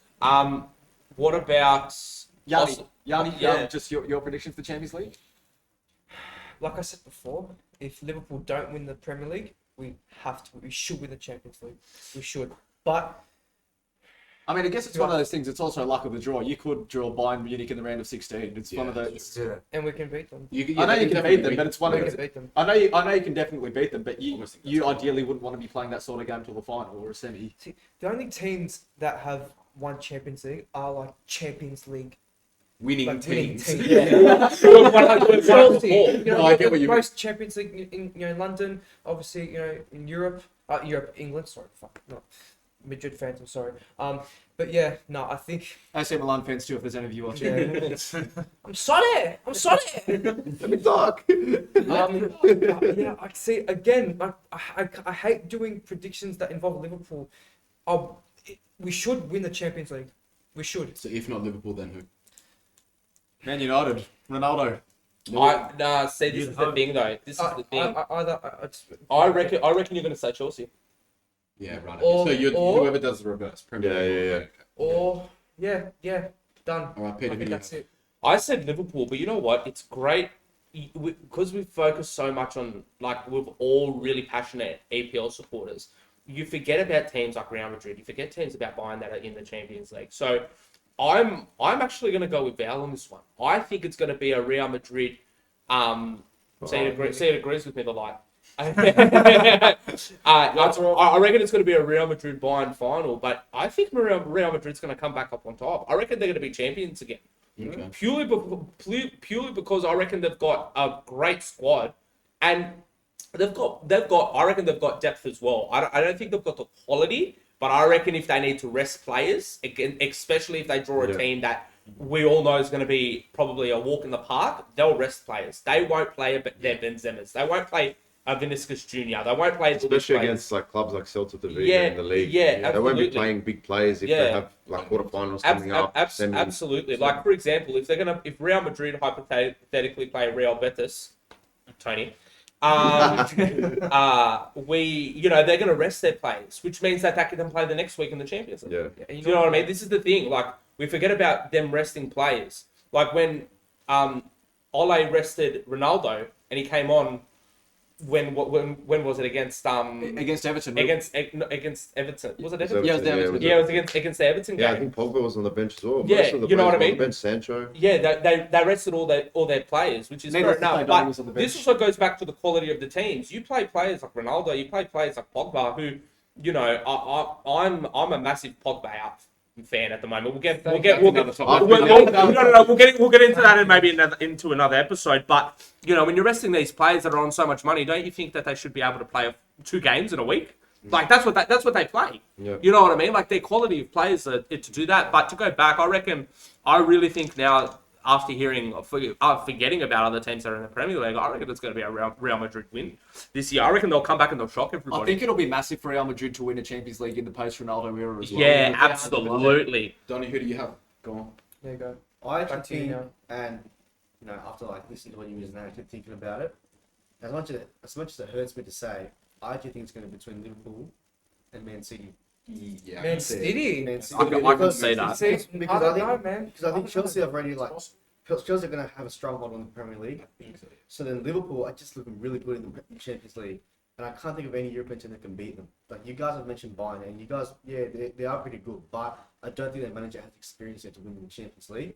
What about
Yanni,
Yeah.
just your prediction for the Champions League?
Like I said before, if Liverpool don't win the Premier League, we should win the Champions League. We should. But
I mean, I guess it's one of those things. It's also luck of the draw. You could draw Bayern Munich in the round of 16. It's one of those.
Yeah.
and we can beat them.
I know you can beat them, but it's one
We
of
can
those.
beat them.
I know you can definitely beat them, but
Almost think
you ideally wouldn't want to be playing that sort of game till the final or a semi.
See, the only teams that have won Champions League are like Champions League
Winning
like winning
teams.
teams.
Chelsea?
You know,
No, I get what you mean.
most Champions League in London, obviously, in Europe, England. Sorry, fuck, no, Madrid fans. I'm sorry. But yeah, no, I think.
AC Milan fans too, if there's any of you watching.
Yeah. I'm sorry.
Let me talk.
Yeah, I see. Again, I hate doing predictions that involve Liverpool. We should win the Champions League. We should.
So if not Liverpool, then who?
Man United, Ronaldo.
See, this is the thing, though. This is the thing.
I
reckon you're going to say Chelsea.
Yeah, right.
Or-
So you're
or-
whoever does the reverse. Premier League.
Or yeah, done.
All right, Peter,
I
who
think
do you
that's
have?
it.
I said Liverpool, but you know what? It's great because we focus so much on, like, we're all really passionate APL supporters. You forget about teams like Real Madrid. You forget teams about Bayern that are in the Champions League. So I'm actually going to go with Val on this one. I think it's going to be a Real Madrid. See, it agrees with me the light. I reckon it's going to be a Real Madrid Bayern final, but I think Real Madrid's going to come back up on top. I reckon they're going to be champions again.
Okay.
purely because I reckon they've got a great squad, and they've got. I reckon they've got depth as well. I don't think they've got the quality, but I reckon if they need to rest players, again, especially if they draw a
Yeah.
team that we all know is going to be probably a walk in the park, they'll rest players. They won't play their Benzemas. They won't play a Vinicius Jr. They won't play
Especially
players.
against like clubs like Celta de Vigo
Yeah,
in the league.
yeah,
They won't be
absolutely.
playing big players if
Yeah.
they have like quarterfinals coming up. semis.
Absolutely. Like for example, if Real Madrid hypothetically play Real Betis, Tony, they're going to rest their players, which means that they can play the next week in the Champions League.
Yeah.
Do you know what I mean? This is the thing. Like we forget about them resting players. Like when Ole rested Ronaldo and he came on. When was it against
Against Everton.
against Everton? Was it Everton?
Yeah, it was Everton.
Yeah, it was against the Everton
Yeah, I
game.
think Pogba was on the bench as well.
Yeah,
Most of the
you know what I
players
mean?
were on the bench, Sancho.
Yeah, they rested all their players, which is
Needless
fair
to say,
enough.
Donny
But
was on the
this
bench.
also goes back to the quality of the teams. You play players like Ronaldo, you play players like Pogba, who, I'm a massive Pogba out fan at the moment. We'll get
We'll
into that in maybe into another episode. But when you're resting these players that are on so much money, don't you think that they should be able to play 2 games in a week? Like that's what they play.
Yeah.
You know what I mean? Like their quality of players are to do that. But to go back, I really think now after forgetting about other teams that are in the Premier League, I reckon it's going to be a Real Madrid win this year. I reckon they'll come back and they'll shock everybody.
I think it'll be massive for Real Madrid to win a Champions League in the post-Ronaldo era as well.
Yeah, absolutely.
Donny, who do you have? Go on.
There you go.
I actually
Back to you
think,
now.
and after listening to what you guys now, actually thinking about it, as much as it hurts me to say, I actually think it's going to be between Liverpool and Man City.
Yeah.
Man City.
Man City.
I can
Because-
see that.
See,
Because
I
I
don't
think-
know, man.
Because I think
don't
Chelsea
know.
have already Chelsea are going to have a strong hold on the Premier League. So then Liverpool are just looking really good in the Champions League, and I can't think of any European team that can beat them. Like you guys have mentioned Bayern, and you guys, yeah, they are pretty good, but I don't think their manager has experience yet to win the Champions League.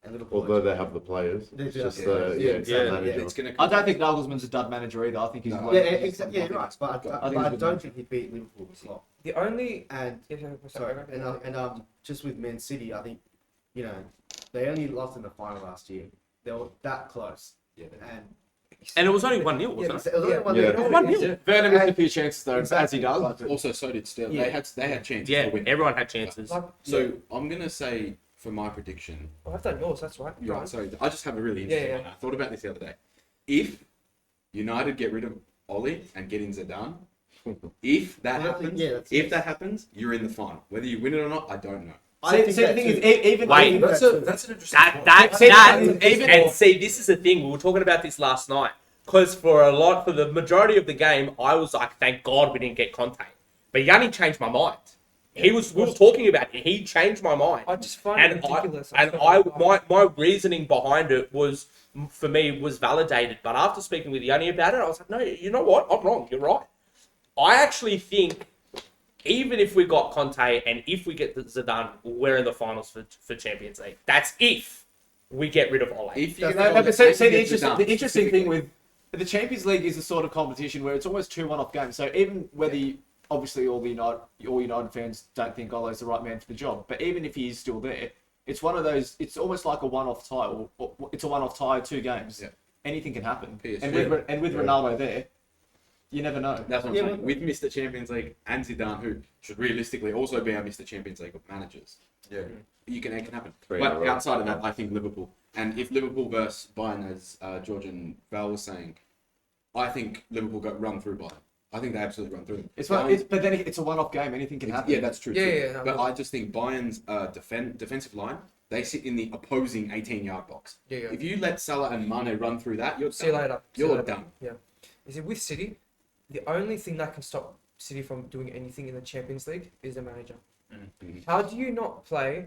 And Liverpool,
Although they have the players,
They
it's
do
just
have the players.
it's
Yeah,
the
yeah,
manager.
It's gonna
I don't think Nagelsmann's a dud manager either. I think he's
No.
yeah, exactly. Yeah, you're right. But
I think
I
he's a good
don't
manager.
think he beat Liverpool a lot.
The only.
And
Yeah,
sorry, and just with Man City, I think they only lost in the final last year. They were that close.
Yeah.
And it was only 1-0,
Yeah,
wasn't
it was only
it?
one
Yeah.
nil.
1-0.
Werner missed a few chances though, as he does.
Exactly.
Also, so did Sterling.
Yeah.
They had chances
Yeah,
to win.
everyone had chances.
Like,
So I'm gonna say for my prediction.
oh, I've done yours. That's right.
You're right. Sorry, I just have a really interesting
Yeah.
one. I thought about this the other day. If United get rid of Oli and get in Zidane, if that
Well,
happens,
that's-
that happens, you're in the final. Whether you win it or not, I don't know.
I think
See, the
that
thing is,
too.
even
Wait.
That's an interesting point.
And see, this is the thing. We were talking about this last night. Because for the majority of the game, I was like, thank God we didn't get Conte. But Yanni changed my mind. We were talking about it. He changed my mind.
I just find it ridiculous.
My reasoning behind it was validated. But after speaking with Yanni about it, I was like, no, you know what? I'm wrong. You're right. I actually think even if we got Conte and if we get Zidane, we're in the finals for Champions League. That's if we get rid of Ole.
If you
That's
get
not-
but see,
if you
the
get
interesting,
Zidane,
the interesting thing with the Champions League is the sort of competition where it's almost 2 one-off games. So even whether obviously all United fans don't think Ole's the right man for the job, but even if he is still there, it's one of those. It's almost like a one-off tie. Or it's a one-off tie, 2 games.
Yeah.
Anything can happen.
PSG.
And with Ronaldo there, you never know.
That's what I'm
Yeah,
saying.
but-
With Mr. Champions League and Zidane, who should realistically also be our Mr. Champions League of managers,
Yeah.
it can happen.
3 in a
But
row.
outside of that, I think Liverpool. And if Liverpool versus Bayern, as George and Val was saying, I think Liverpool got run through Bayern. I think they absolutely run through them.
But then it's a one-off game. Anything can happen.
Yeah, that's true.
Yeah,
too.
yeah, no,
but
no.
I just think Bayern's defensive line, they sit in the opposing 18-yard box.
Yeah.
If you let Salah and Mane run through that, you're
See you
done.
later. See you
You're
later.
done.
Yeah. Is it with City? The only thing that can stop City from doing anything in the Champions League is the manager.
Mhm.
How do you not play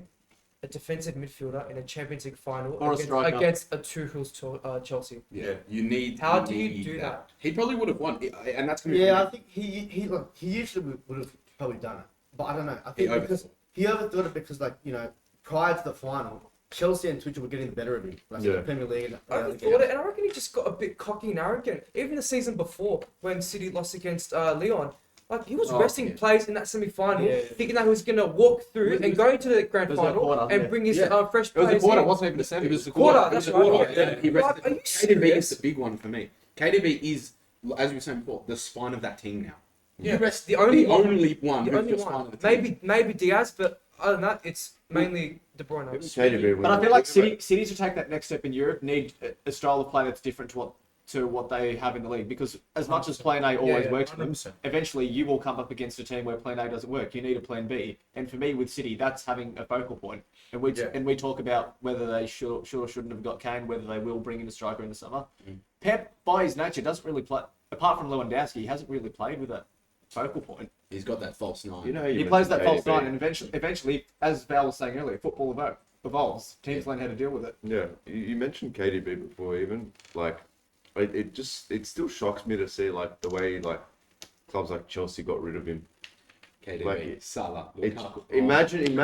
a defensive midfielder in a Champions League final
Or a striker.
against a Chelsea?
Yeah, you need.
How do you
need
do that?
He probably would have won, and that's gonna be
Yeah, I think he usually would have probably done it, but I don't know. I think
He
because he overthought it because prior to the final, Chelsea and Tuchel were getting the better of him, like in
Yeah.
the Premier League. And,
I thought it, and I reckon he just got a bit cocky and arrogant. Even the season before, when City lost against Leon, Like he was
Oh,
resting
yeah.
players in that semi-final,
Yeah.
thinking that he was gonna walk through
It
and
was-
go into the grand
it was a
final
quarter,
and
yeah.
bring his
Yeah.
fresh
It was a
players
quarter.
in.
It wasn't even a semi.
It was the
Quarter,
quarter.
that's
It was the
right,
quarter.
yeah.
He
Like,
rested.
are you
KDB is
serious?
the big one for me. KDB is, as we were saying before, the spine of that team now.
Yeah.
You rest
The only one.
one
The
who's
only
your spine
one.
of the team.
Maybe Diaz, but other than that, it's mainly De Bruyne.
KDB,
But I feel like City to take that next step in Europe need a style of play that's different to what they have in the league. Because as much as Plan A always
Yeah,
works for them,
100%.
eventually you will come up against a team where Plan A doesn't work. You need a Plan B. And for me, with City, that's having a focal point. And we talk about whether they should or shouldn't have got Kane, whether they will bring in a striker in the summer. Pep, by his nature, doesn't really play. Apart from Lewandowski, he hasn't really played with a focal point.
He's got that false nine.
You know,
He plays that false nine, and eventually, as Val was saying earlier, football evolves. Teams learn how to deal with it.
Yeah, you mentioned KDB before, even like it still shocks me to see like the way like clubs like Chelsea got rid of him.
KDB,
Like,
Salah,
It,
Lukaku.
imagine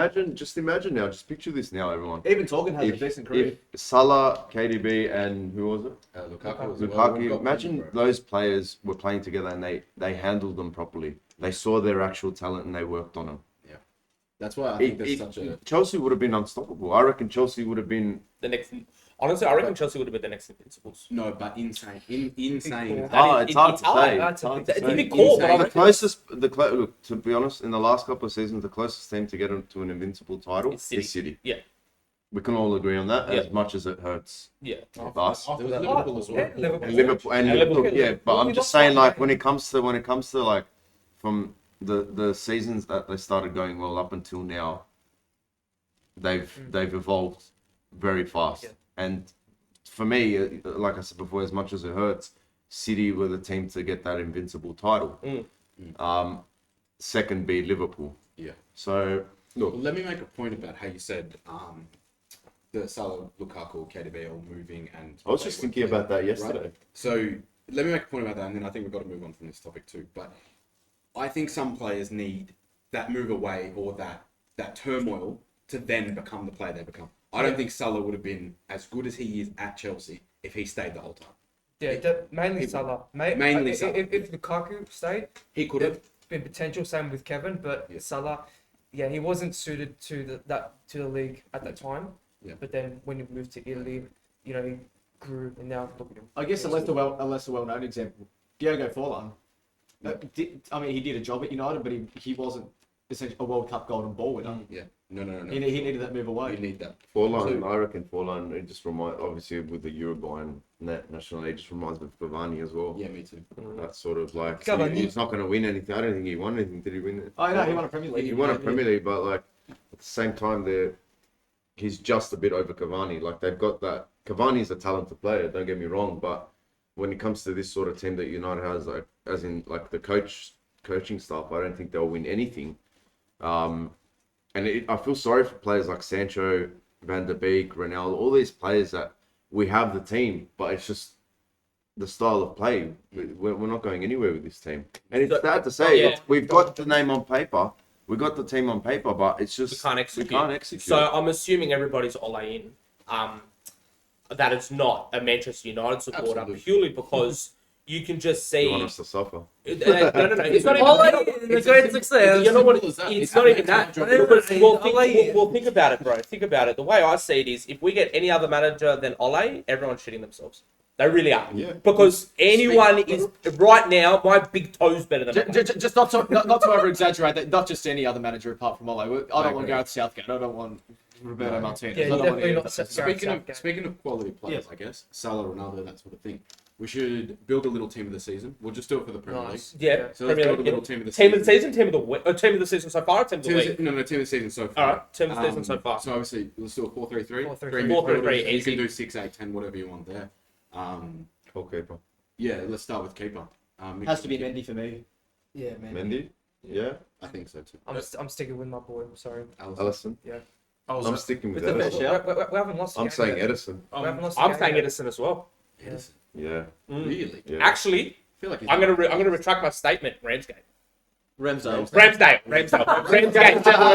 now. Just picture this now, everyone.
Even Torgan has a decent career.
If Salah, KDB, and who was it?
Lukaku. as well. We've
Lukaku.
got
Imagine
one, bro.
those players were playing together and they handled them properly. They saw their actual talent and they worked on them.
That's why I think there's such a.
Chelsea would have been unstoppable. I reckon Chelsea would have been.
The next, honestly, I reckon Chelsea would have been the next Invincibles.
No, but insane. Insane.
It's hard to say.
That's a big-
It's a
that's
big call, but I
The
reckon
closest, look, to be honest, in the last couple of seasons, the closest team to get to an invincible title
It's City.
is City.
Yeah.
We can all agree on that,
Yeah.
as much as it hurts
Yeah.
us.
There was Liverpool as well.
Yeah, Liverpool.
And Liverpool, and
Yeah,
Liverpool,
Liverpool.
yeah. But
Well,
I'm
we
just
lost
saying,
one
like
game.
when it comes to like from the seasons that they started going well up until now, they've evolved very fast.
Yeah.
And for me, like I said before, as much as it hurts, City were the team to get that invincible title. Second be Liverpool.
Yeah.
So
Look, let me make a point about how you said the Salah, Lukaku, KDB all moving and.
I was just thinking about that yesterday.
Right? So let me make a point about that, and then I think we've got to move on from this topic too. But I think some players need that move away or that turmoil to then become the player they become. I don't think Salah would have been as good as he is at Chelsea if he stayed the whole time.
Yeah, mainly
People-
Salah.
mainly Salah.
If Lukaku stayed,
He could have.
been potential. Same with Kevin, but
Yeah.
Salah, yeah, he wasn't suited to the league at that time.
Yeah.
But then when he moved to Italy, you know, he grew, and now look at him.
I guess a lesser well-known example, Diogo Forlan. He did a job at United, but he wasn't essentially a World Cup golden ball winner.
Yeah. No.
He needed that move away.
You need that.
Forlan, I reckon Forlan, it just reminds, obviously with the Uruguayan national, it just reminds me of Cavani as well.
Yeah, me too.
That's sort of like,
Cavani.
he's not going to win anything. I don't think he won anything. Did he win it?
Oh, no, he won a Premier League.
He won a Premier League, but like at the same time, he's just a bit over Cavani. Like they've got that. Cavani's a talented player. Don't get me wrong, but when it comes to this sort of team that United has, like as in like the coaching staff, I don't think they'll win anything. And I feel sorry for players like Sancho, Van der Beek, Ronaldo, all these players that we have the team, but it's just the style of play. We're not going anywhere with this team. And it's sad to say,
Yeah.
we've got the name on paper. We got the team on paper, but it's just
We can't execute.
We can't execute.
So I'm assuming everybody's Ole in. That it's not a Manchester United supporter
Absolutely.
purely because you can just see.
you want us to suffer.
No. It's not even.
Ole
you know-
in, the great success.
You know what?
Simple as that.
It's
It's
not even
happening.
that.
Ole
Because,
in,
well,
Ole in.
think about it, bro. Think about it. The way I see it is, if we get any other manager than Ole, everyone's shitting themselves. They really are.
Yeah.
Because anyone is right now. My big toe's better than. Ole.
Just not to over exaggerate that. Not just any other manager apart from Ole. I don't want
agree.
Gareth Southgate. I don't want Roberto Martinez.
Yeah,
I don't want
definitely
any
not
of
set-
that.
Speaking of quality players, I guess Salah, Ronaldo, that sort of thing. We should build a little team of the season. We'll just do it for the Premier
Nice.
League.
Yeah.
So let's
Premier
build a
League.
little team of the
Team of the
season.
season, team of the week, team of the season so far, or team of the week.
Team of the season so
All
far.
right, team of the season so far.
So obviously, let's do a 4-3-3.
4-3-3.
Three
4-3-3,
midfielders. You
easy.
can do 6, 8, 10, whatever you want there.
Goalkeeper.
Yeah, let's start with keeper.
Has to be Mendy for me.
Yeah, man.
Mendy? Yeah.
I think so too.
I'm sticking with my boy. Sorry.
Allison?
I was
I'm sticking with
It's a fair
Edison.
shout.
We haven't lost. a
I'm
game
saying
yet.
Edison.
We haven't lost. a
I'm
game
saying
yet.
Edison as well.
Edison.
Yeah.
Really?
Yeah.
Actually,
I feel like he's
I'm gonna retract my statement. Ramsgate.
Ramsdale.
Ramsdale.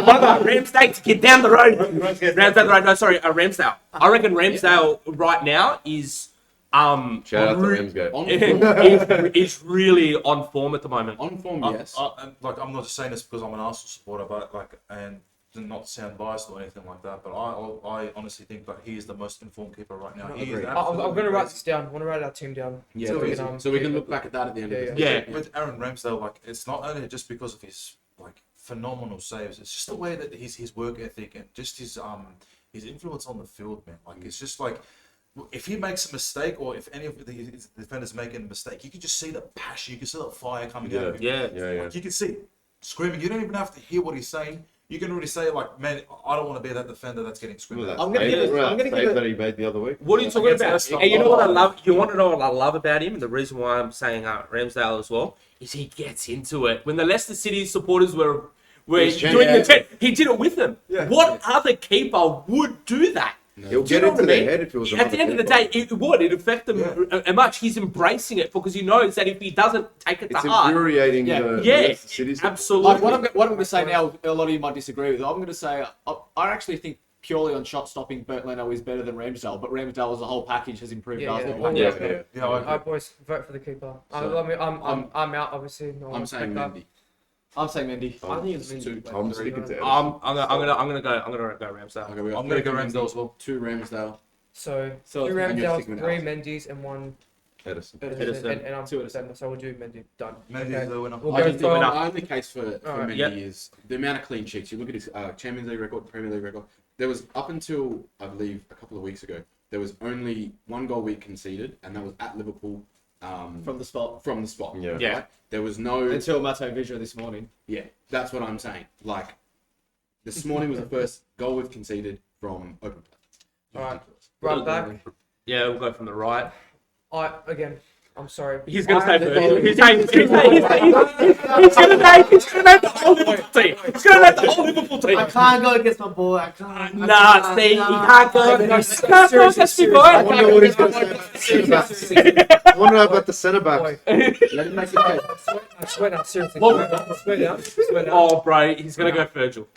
Brother, Ramsdale, get down the road. Ramsdale, right? No, sorry, Ramsdale. I reckon Ramsdale right now is
Shout out to Ramsgate.
On form,
is really on form at the moment.
on form,
I-
yes.
I'm not just saying this because I'm an Arsenal supporter, but and not to sound biased or anything like that, but I honestly think that he is the most informed keeper right now. He is
Agreed.
I'm
absolutely
going to write
crazy.
this down. I want to write our team down.
Yeah,
So we
so,
can,
so we can
keep
look
it-
back at that at the end
Yeah,
of
yeah.
this.
With Aaron Ramsdale, like it's not only just because of his like phenomenal saves, it's just the way that his work ethic and just his influence on the field, man. Like it's just like if he makes a mistake or if any of his defenders making a mistake, you can just see the passion, you can see the fire coming out of him.
Yeah.
Like, you can see it screaming. You don't even have to hear what he's saying. You can already say like, man, I don't want to be that defender that's getting screamed at.
I'm gonna give it- I'm gonna give it-
that he made the other week.
What are you talking
Against
about?
Leicester.
And you know what I love? You want to know what I love about him, and the reason why I'm saying Ramsdale as well is he gets into it. When the Leicester City supporters were
He's
doing
changing.
the tent, he did it with them. What other keeper would do that?
He'll
Do you
get
know
into
what I
their
mean?
head if it was
At the end of the day,
another
it would. It affect them much. He's embracing it because he knows that if he doesn't take it
It's
to heart,
infuriating.
Yeah.
the
yeah,
Leicester City's
absolutely.
Like what I'm going to say now, a lot of you might disagree with. I'm going to say I actually think purely on shot stopping, Bert Leno is better than Ramsdale, but Ramsdale as a whole package has improved.
Yeah,
Arsenal
yeah.
package.
Yeah.
Yeah, I
All
agree.
right, boys, vote for the keeper.
So,
I'm out, obviously. No,
I'm saying
that.
Mendy.
I'm saying Mendy.
I think it's
Two.
I'm sticking to
I'm gonna go Ramsdale.
Okay, we got
I'm gonna go
three
Ramsdale as well.
2 Ramsdale.
So
So-
two
and you're
Ramsdales,
sticking with
3
Arsenal.
Mendy's, and 1
Edison.
Edison.
and I'm
2
2 so we'll do Mendy. Done.
Maybe
Okay.
the winner.
We'll
I
go
just think
for-
my only case for
Alright.
Mendy
Yep.
is the amount of clean sheets. You look at his Champions League record, Premier League record. There was up until I believe a couple of weeks ago, there was only 1 goal week conceded, and that was at Liverpool.
From the spot.
From the spot.
Yeah.
Yeah.
Right? There was no.
Until Matteo Vizca this morning.
Yeah, that's what I'm saying. Like, this morning was the first goal we've conceded from open play.
All right, right back.
Yeah, we'll go from the right.
I'm sorry.
He's gonna
I-
say first. He's gonna name the whole Liverpool team. He's gonna name the whole Liverpool team.
I can't go against my boy. I can't.
Nah, see, you can't go. You can't go against me,
I
boy.
wonder what he's going to say. I wonder about the centre back.
Boy,
Let him make a case.
I swear down, seriously.
What?
Swear down. Swear down.
Oh, bro, he's gonna go Virgil.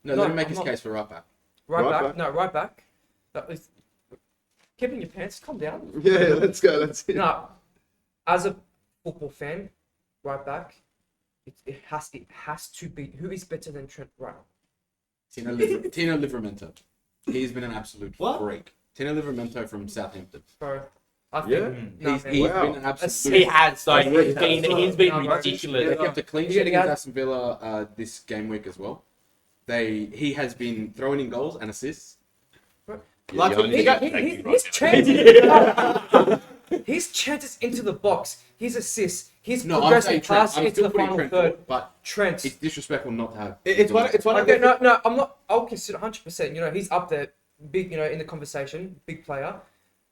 No,
No,
let him make
I'm
his
not.
case for right back.
Right
Right
back.
back.
No, right back. That was keeping your pants. Calm down.
Yeah, let's go. Let's see.
No, as a football fan, right back, it has to be. Who is better than Trent? Right.
Tino Livramento. He's been an absolute
What?
freak. Tino Livramento from Southampton.
Bro, I think.
Yeah.
No,
He's
man.
been
Wow.
an absolute.
He has, though. He's been
They
ridiculous.
kept a clean sheet against Aston Villa this game week as well. He has been throwing in goals and assists.
Like,
His chances into the box, his assists, his
No, I'm
progressive
saying Trent.
passes
I'm
into
still
the
putting
final
Trent
third.
forward, but
Trent.
it's disrespectful not to have.
It's one of
Okay,
the.
no, I'm not. I'll consider 100%. You know, he's up there, big. You know, in the conversation, big player.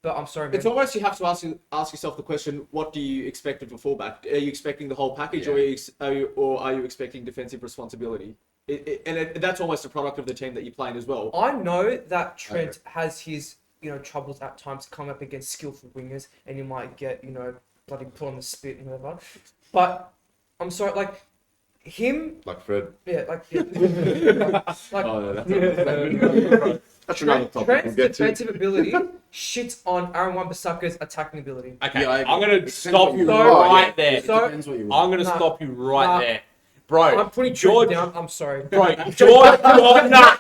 But I'm sorry, man.
It's almost you have to ask yourself the question: what do you expect of a fullback? Are you expecting the whole package,
Yeah.
or are you expecting defensive responsibility? That's almost a product of the team that you're playing as well.
I know that Trent has his, troubles at times come up against skillful wingers, and you might get, bloody put on the spit and whatever. But I'm sorry, like him,
Like Fred.
yeah, like, like
Oh, no,
That's another topic we'll
Trent's
get to.
defensive ability shits on Aaron Wan-Bissaka's attacking ability.
Okay,
Yeah, I agree.
I'm gonna
It depends
stop
what
you
you
want.
right there.
So-
depends what you
I'm
want.
gonna
Nah.
stop you right
Nah.
there, bro.
I'm putting
George
Trent down. I'm sorry.
Bro, George, no.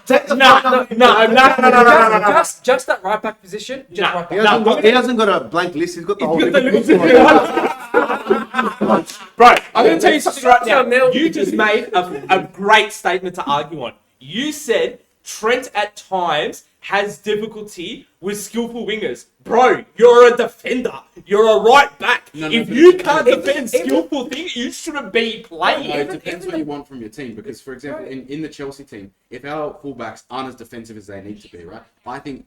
Just that right back position. Just
Nah.
right
He
back.
hasn't got a blank list. He's got the whole.
Bro, I'm gonna tell you something right now. You just made a great statement to argue on. You said Trent at times has difficulty with skillful wingers. Bro, you're a defender. You're a right back.
No,
If
but-
you can't defend
even-
skillful things, you shouldn't be
No,
playing.
it depends what you want from your team. Because, for example, in the Chelsea team, if our fullbacks aren't as defensive as they need to be, right? I think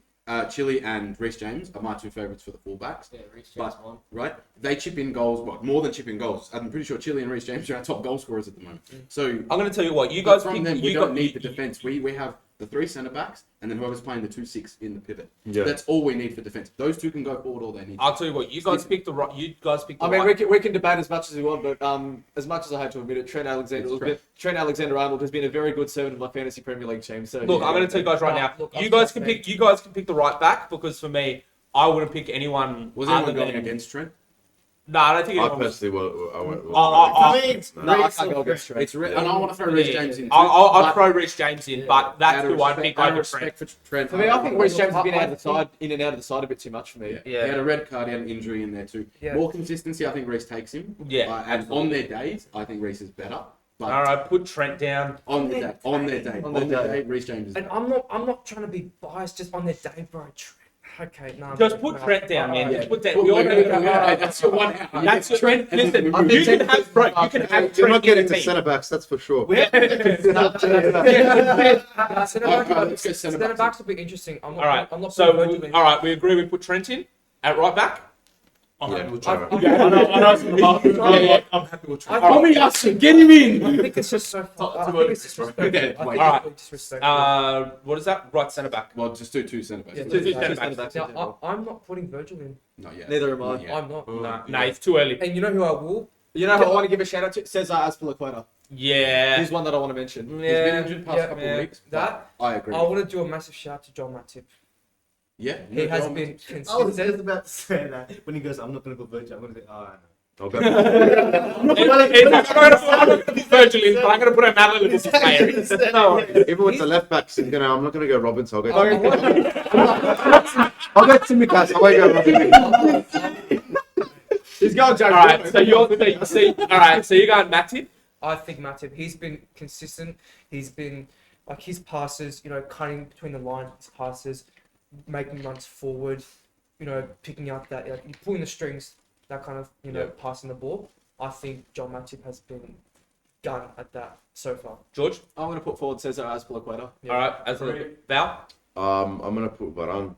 Chile and Reece James are my 2 favourites for the fullbacks.
Yeah, Reece
James right? They chip in goals, more than chip in goals. I'm pretty sure Chile and Reece James are our top goal scorers at the moment. So
I'm gonna tell you what. You
but
guys
from
pick.
them, we
You
don't
got
need the defence. We have the 3 centre backs, and then whoever's playing the 2-6 in the pivot.
Yeah.
That's all we need for defence. Those 2 can go forward all they need.
I'll tell you what. You guys pick the right. You guys pick the
I mean,
right.
we can debate as much as we want, but as much as I hate to admit it, Trent Alexander-Arnold has been a very good servant of my fantasy Premier League team. So
Look, I'm going to tell you guys right now.
Look,
You guys can pick the right back because for me, I wouldn't pick anyone.
Was anyone
other
going
than-
against Trent?
No, I don't think
I
anyone was.
personally I went.
I-
For me, it's
No, I
Reece
can't
or
go against
Trent.
Trent.
It's and I want to throw Reece James in. Too,
I'll
but
throw Reece James in, but that's
out of
who I'd
respect-
pick
out of
over Trent.
respect for Trent.
For me, I think Reece James has been
I
out of the
think-
side, in and out of the side a bit too much for me.
Yeah.
Yeah.
He had a red card, he had an injury in there too.
Yeah.
More consistency, I think Reece takes him.
Yeah,
and
absolutely.
on their days, I think Reece is better. But
All right, put Trent down.
on their day, Reece James is
And
better.
I'm not trying to be biased just on their day, bro. Okay, no.
Just put Trent down, man.
Yeah.
Just put that.
Put-
We all
we're
know
gonna-
that.
that's your one out.
That's your
Trent. and then
Listen,
we
I
move
you
think
can have Trent. You can have
You're
Trent
not getting
in the
to
team.
centre backs, that's for sure.
Let's go centre
Centre
backs.
backs will be interesting. I'm not.
All right.
I'm not.
So,
putting Virgil in.
all right, we agree. We put Trent in at right back.
I'm happy with
I-
Trent.
I-
I'm happy with Trent.
I-
Get him in.
I think it's just so. I
too
think
early
it's
for this,
disrespectful. I
Okay,
think
all
it's
right.
really disrespectful.
What is that? Right centre back.
Well, just do two centre backs.
Yeah,
Two
yeah,
centre backs.
Now, I'm not putting Virgil in.
Not yet.
Neither am I.
Not yet.
I'm not.
Nah, it's too early.
And you know who I will?
You know who I want to give a shout out to? Cesar Azpilicueta.
Yeah.
He's one that I want to mention.
He's been injured past couple of weeks.
That
I agree.
I want to do a massive shout to John Matip.
Yeah.
He has
John-
been
I was
consistent.
just about to say that when he goes, I'm not going to put Virgil. I'm going to say, oh,
I'll go.
I'm not going to put Virgil in, but I'm going to put a Madeline as a player.
no.
Even with the left backs, I'm not going to go Robinson. I'll go Timmy-Cass. I won't go Robinson.
He's going Joe.
All right, so you got Matip.
I think Matip. He's been consistent. He's been like his passes. You know, cutting between the lines, his passes, making runs forward. You know, picking up that like pulling the strings. That kind of passing the ball. I think John Matip has been gun at that so far.
George.
I'm going to put forward Cesar Azpilicueta.
Yeah.
All right, as a Val.
I'm going to put Varane.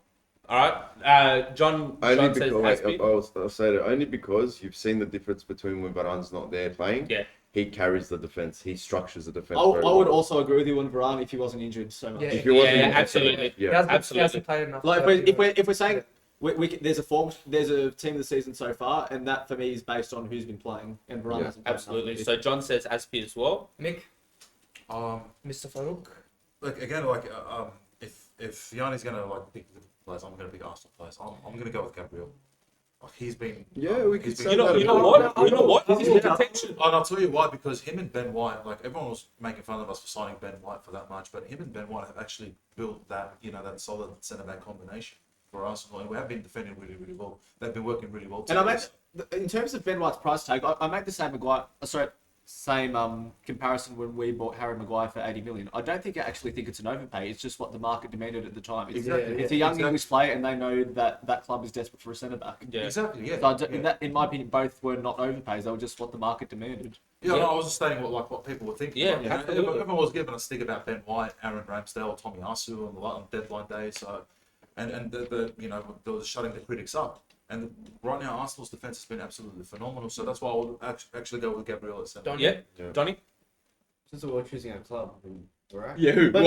All right, John.
Only
John says
because,
Aspie.
I'll say that only because you've seen the difference between when Varane's not there playing.
Yeah.
He carries the defence. He structures the defence.
I
very
would
well.
also agree with you on Varane if he wasn't injured so much.
Yeah.
If he wasn't
Yeah,
injured,
absolutely.
He
Yeah.
hasn't,
absolutely.
He hasn't played enough.
Like
to,
if we're saying there's a team of the season so far, and that for me is based on who's been playing, and Varane
Yeah,
hasn't played
Absolutely.
enough.
So John says Aspie as well.
Mick,
Um,
Mr. Farouk.
Like again, if Yanni's gonna pick the players, I'm gonna pick Arsenal players. I'm gonna go with Gabriel. Like he's been.
Yeah, we could
he's
say
been-
that.
You know what? He's in contention.
And I'll tell you why, because him and Ben White, like everyone was making fun of us for signing Ben White for that much, but him and Ben White have actually built that, that solid centre back combination for Arsenal, and we have been defending really, really well. They've been working really well.
And I
together.
make, in terms of Ben White's price tag, I make the same comparison when we bought Harry Maguire for 80 million. I don't actually think it's an overpay. It's just what the market demanded at the time. It's,
Exactly,
it's a young English player, and they know that club is desperate for a centre back.
Yeah.
Exactly, yeah.
So in my opinion, both were not overpays. They were just what the market demanded.
Yeah, no, I was just stating what people were thinking.
Yeah,
Like,
absolutely.
Everyone was giving a stick about Ben White, Aaron Ramsdale, Tommy Asu on deadline day. So, and they were shutting the critics up. And right now, Arsenal's defense has been absolutely phenomenal. So that's why I would actually go with Gabriel at centre.
Donny.
Yeah. Donny.
Since we're choosing our club, we're right.
Yeah, who?
But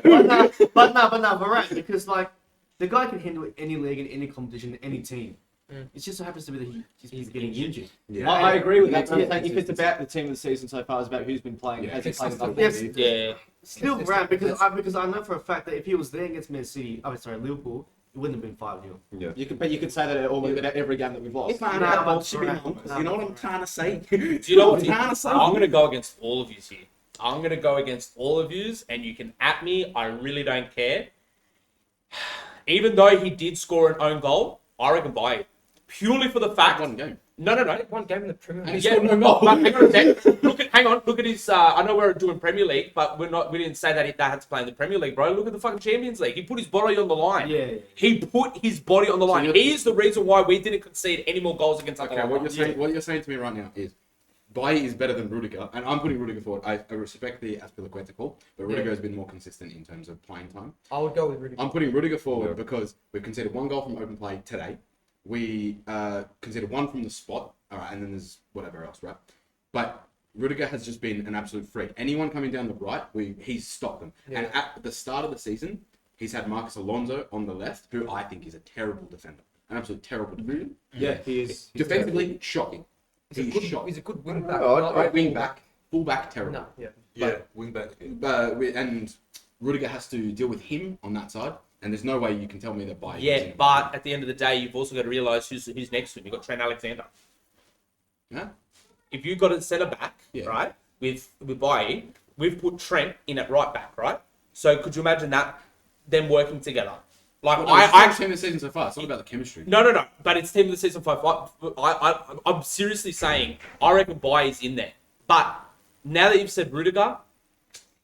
no, Varane, because like the guy can handle any league in any competition, any team.
Mm.
It just so happens to be that he's getting injured.
Yeah.
I agree with that.
Yeah.
I'm saying if it's about the team of the season so far, it's about who's been playing.
Yeah.
Has he played enough?
Yes.
Yeah.
Still Varane, because I know for a fact that if he was there against Man City, Liverpool, it wouldn't have been 5-0.
Yeah.
You could say that almost about every game that we've lost.
If I
Nah,
know,
but
to be honest, you know what I'm trying to say?
Do you know what?
I'm trying to say?
I'm going to go against all of you here. I'm going to go against all of yous, and you can at me. I really don't care. Even though he did score an own goal, I reckon buy it. Purely for the fact.
One game.
No.
One game in the Premier
And
League.
he
Yeah,
scored no goal.
but hang on a sec. Look at his. I know we're doing Premier League, but we didn't say that he had to play in the Premier League, bro. Look at the fucking Champions League. He put his body on the line.
Yeah.
He put his body on the line.
you're-
He is the reason why we didn't concede any more goals against
Okay,
Atalanta.
what you're saying to me right now is Bailly is better than Rudiger, and I'm putting Rudiger forward. I respect the Azpilicueta call, but Rudiger has been more consistent in terms of playing time.
I would go with Rudiger.
I'm putting Rudiger forward
Yeah.
because we've conceded one goal from open play today. We conceded one from the spot, all right, and then there's whatever else, right? But Rudiger has just been an absolute freak. Anyone coming down the right, he's stopped them.
Yeah.
And at the start of the season, he's had Marcus Alonso on the left, who I think is a terrible defender, an absolute terrible defender.
Yeah, he is.
Defensively, shocking.
He's a good wing back.
No,
not
Right
a
wing
full
back, full back, terrible.
No, yeah.
Yeah, wing back.
And Rudiger has to deal with him on that side, And there's no way you can tell me that Bailly.
Yeah, but at the end of the day, you've also got to realise who's next to him. You've got Trent Alexander.
Yeah.
If you've got a centre back,
Yeah.
right, with Bailly, we've put Trent in at right back, right? So could you imagine that them working together? Like
Well,
I
I've seen the season so far. It's not about the chemistry.
No. But it's team of the season 5. I'm seriously saying I reckon Bailly's in there. But now that you've said Rudiger,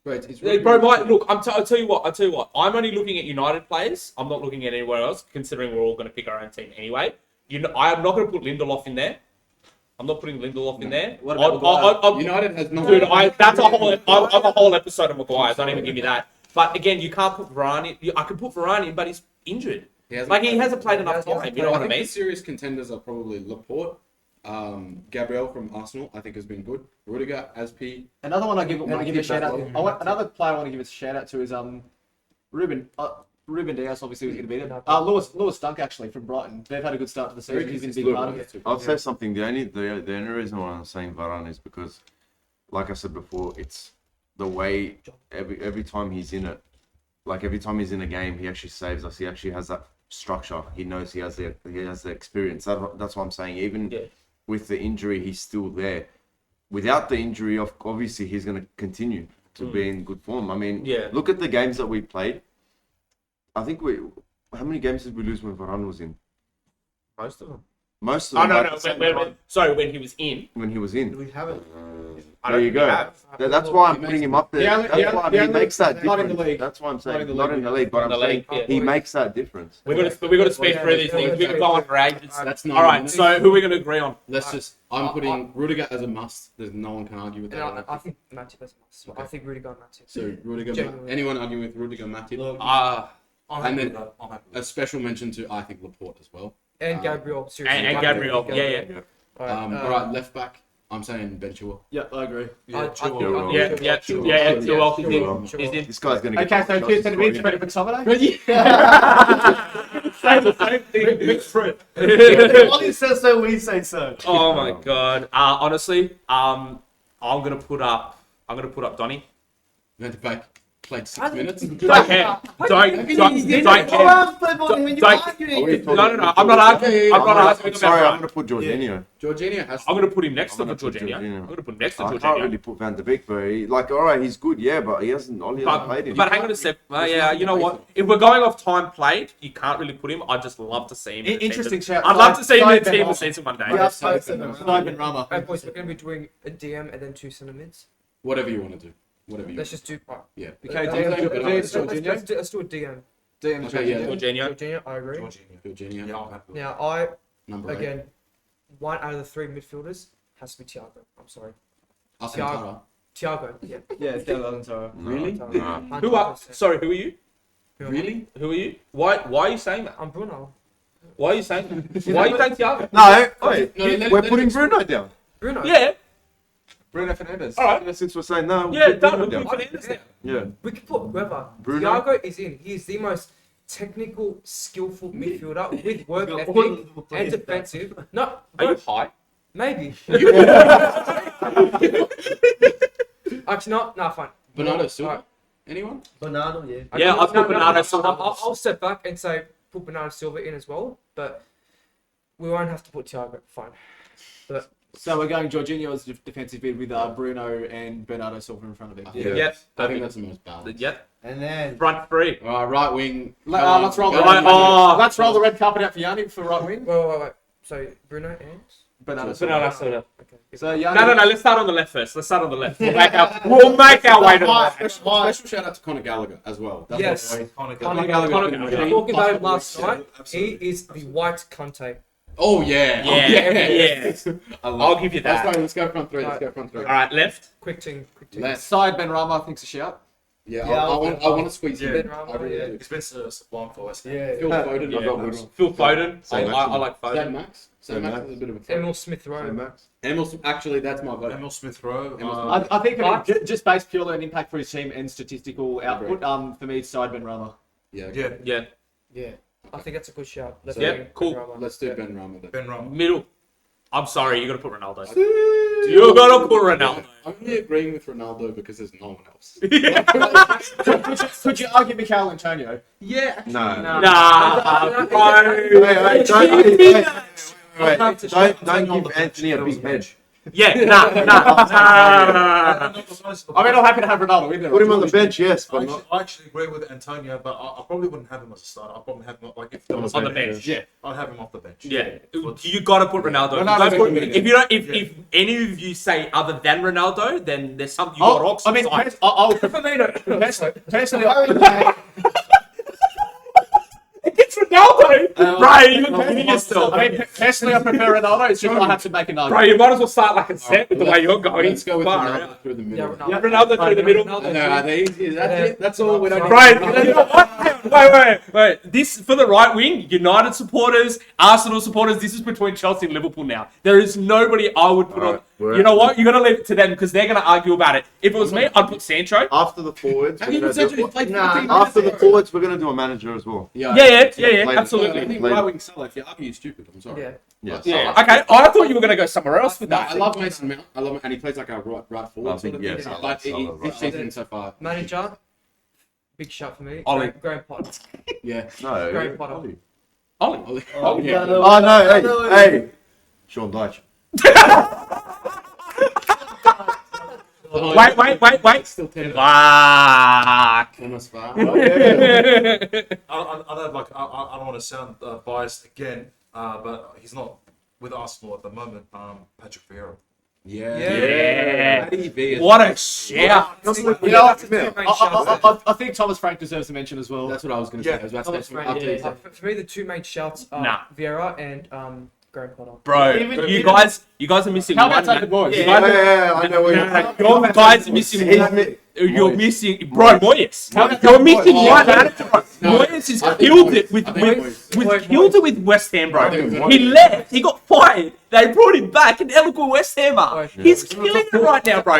Right, it's
bro, look, I'll tell you what. I'm only looking at United players. I'm not looking at anywhere else, considering we're all going to pick our own team anyway. I'm not going to put Lindelof in there. I'm not putting Lindelof in there.
What about
United has no.
Dude, that's a whole. I'm a whole episode of Maguire. Don't even give me that. But again, you can't put Varane in. I could put Varane in, but he's injured. He hasn't played enough time. You know what I mean?
The serious contenders are probably Laporte, Gabriel from Arsenal. I think has been good. Rudiger, Aspi.
Another one I want to give a shout out.
Matip.
Another player I want to give a shout out to is Ruben Dias. Obviously, was going to be there. Lewis Dunk actually from Brighton. They've had a good start to the season. He's been a big part of it.
I'll say something. The only reason why I'm saying Varane is because, like I said before, it's the way every time he's in it, like every time he's in a game, he actually saves us. He actually has that structure. He knows he has the experience. That's what I'm saying. Even with the injury, he's still there. Without the injury, obviously he's going to continue to be in good form. I mean, look at the games that we played. I think how many games did we lose when Varane was in?
Most of them.
Most of them.
When he was in.
When he was in.
We haven't.
There you go. That's why I'm putting him up there. That's why he makes that difference.
Not in the league.
That's why I'm saying not in the league, but I'm saying he makes that difference.
We got to speed through these things. We could go on for ages.
That's not.
All right. So who are we going to agree on?
I'm putting Rudiger as a must. There's no one can argue with that.
I think Matip is a must. I think Rudiger and Matip.
So Rudiger.
Genuinely.
Anyone arguing with Rudiger, Matip?
I'm happy
then
with that. I'm happy with
A
that.
special mention to I think Laporte as well.
And Gabriel, seriously.
And Gabriel. Yeah.
All right, left back. I'm saying Ben Chilwell.
Yeah, I agree.
I think
Yeah.
Chilwell.
He's in.
This guy's going to get.
Okay, so
shots
2
as
centimetres
well.
ready for McTominay.
Say the same thing. Mixed fruit.
Ollie says so, we say so.
Oh my god. Honestly, I'm gonna put up Donny.
Went back, played 6 minutes.
Don't care. Don't care. No. I'm not arguing.
I'm sorry, I'm
about
going to put Jorginho.
Jorginho has.
I'm gonna put him next to
I'm gonna put
Jorginho.
Jorginho.
I'm gonna put him next to
I can't
Jorginho.
really put Van de Beek, but alright, he's good, yeah, but he hasn't played him.
But hang on a sec. You know what? If we're going off time played, you can't really put him. I'd just love to see him. in the
Interesting
team.
shout.
I'd love to see him in the
Side
team
Ben
this season one day.
Yeah,
Side
Ben Rama.
Hey boys, we're going to be doing a DM and then 2 centre mids.
Whatever you want to do. Whatever you.
Let's just do.
Yeah.
Okay,
Let's
Jorginho.
do a DM.
DM.
Okay, yeah.
Jorginho.
Jorginho, I agree.
Jorginho.
Yeah, I'm happy with
Now, I,
Number 8.
again, 1 out of the 3 midfielders has to be Thiago. I'm sorry.
Alcantara.
Thiago, yeah.
Yeah, Thiago Alcantara.
Really?
Thiago.
Who are?
100%.
Sorry, who are you?
Who am I?
Really?
Who are you? Why are you saying that?
I'm Bruno.
Why are you saying that? Why are you saying Thiago?
No, wait,
No, let
we're
it
putting
explain.
Bruno down.
Bruno?
Yeah.
Bruno Fernandes.
All right.
Since we're saying no,
Yeah,
put Bruno
done.
down.
Yeah.
Yeah.
We could put whoever.
Bruno?
Thiago is in. He is the most technical, skillful midfielder with work
All
ethic
the
and
players
defensive. No,
Are you
bro,
high?
maybe. Actually, no, fine.
Bernardo Silva.
Alright.
Anyone?
Banana, yeah.
Yeah, I'll put Bernardo Silva.
I'll step back and say put Bernardo Silva in as well, but we won't have to put Thiago. Fine. But
So we're going Jorginho as defensive mid with Bruno and Bernardo Silva in front of him.
Yeah.
Yep.
I think that's the most balanced.
Yep.
And then
Front three.
All right, right wing.
Let's roll the
Oh.
let's roll the red carpet out for Yanni for right wing.
wait. So Bruno and
Bernardo Silva.
Bernardo Silva.
okay.
So Yanni.
No. Let's start on the left first. We'll make our way to the left.
Special shout out to Conor Gallagher as well. That's
Yes.
what I-
Conor
Conor
Gallagher.
Gallagher.
We
Yeah.
were talking about him last
Yeah,
night.
absolutely.
He is the white Conte.
Oh yeah.
Yeah.
I love
I'll
it.
give you
Let's
that.
go. Let's go front three. Let's go front three.
All right, left.
Quick team.
Left.
Side Ben Rama, I think's a shout.
Yeah.
Yeah,
I want to squeeze
Yeah.
him.
Ben Rama,
I really
yeah.
do.
It's been sublime for West Ham.
yeah.
Phil Foden.
Yeah.
I got Woodrow.
Phil Foden.
Same
I
actually.
like
Sam
Foden.
Max. Sam
Sam
Max
Max.
is a bit of a.
Emil Smith Rowe.
Max.
Emil. Actually, that's my vote.
Emil Smith Rowe.
I think
But-
just based purely on impact for his team and statistical output. For me, it's side Ben Rama.
Yeah.
yeah,
Yeah.
Yeah. I think that's a good shout. Let's
So-
do
Yeah,
Ben
cool.
Rama.
Let's do Ben Rama then.
Ben Rama.
Middle. I'm sorry, you got to put Ronaldo. You gotta put Ronaldo.
I'm only agreeing with Ronaldo because there's no one else.
Could you argue Mikel Antonio?
Yeah. Actually,
No.
Nah, bro.
Wait, don't give Anthony a big head.
Yeah, nah.
I mean, I'm happy to have Ronaldo in there.
Put him on the bench, yes, but
I
not.
actually agree with Antonio, but I probably wouldn't have him as a starter. I'd probably have him like if there was
On the bench.
Yeah, I'd have him off the bench.
Yeah, you gotta put Ronaldo.
Ronaldo's
Don't put-
in there.
if you don't, if any of you say other than Ronaldo, then there's something you got rocks.
I mean,
inside.
I'll personally,
It's Ronaldo, bro. You're kidding yourself.
I mean, personally, I prefer Ronaldo. It's just I have to make an
Bro,
argument.
you might as well start like a set with the way you're going.
Let's go with
Far
Ronaldo
out.
through the middle.
Yeah,
Yeah, Ronaldo through the middle.
No, that's it. That's all. We don't.
Bro, you know what? Wait. This for the right wing, United supporters, Arsenal supporters. This is between Chelsea and Liverpool now. There is nobody I would put
Alright,
on.
we're-
You know what? You gotta leave it to them because they're gonna argue about it. If it was me, I'd put Sancho.
After the forwards,
Have you
we're gonna
essentially played
do,
15
after the
minutes?
forwards, we're going to do a manager as well.
Yeah,
Later.
I
absolutely.
think
Later.
right wing Salah. If you argue, you're stupid. I'm sorry.
Yeah.
Yes.
Yeah. Okay. I thought you were gonna go somewhere else with
No,
that.
I love Mason Mount. I love him, and he plays like a right forward
I
sort
think,
of
yes,
thing.
I
But
like Salah
this
right.
season so far,
Manager, big shout for me.
Ollie.
Graham Potter.
yeah.
No.
Great Potter.
Ollie.
Ollie.
Oh, yeah.
Oh, no, hey. Sean Dyche.
Wait.
Still 10.
Fuck.
Thomas Farr.
Oh, yeah.
I don't like. I don't want to sound biased again, but he's not with Arsenal at the moment. Patrick Vieira.
Yeah.
Yeah.
Paddy V is-
What a shout.
You know, I think Thomas Frank deserves a mention as well.
That's what I was going to say. I was about to
Thomas
say
Frank,
after he
yeah.
said-
For me, the two main shouts are
Nah.
Vieira and Graham Potter.
Bro,
Even-
you guys are missing
How
one.
about David Moyes?
You guys are-
Yeah, I know where you're
You guys are missing
He's
one.
mi-
You're
Moyes.
missing, bro, Moyes.
How about
You're missing
Moyes?
one.
No.
Moyes has
I think
killed
Moyes.
it with
I think Moyes.
killed it with West Ham, bro.
I think Moyes.
He left. He got fired. They brought him back, an eloquent West Hammer.
Yeah.
He's killing it right now, bro.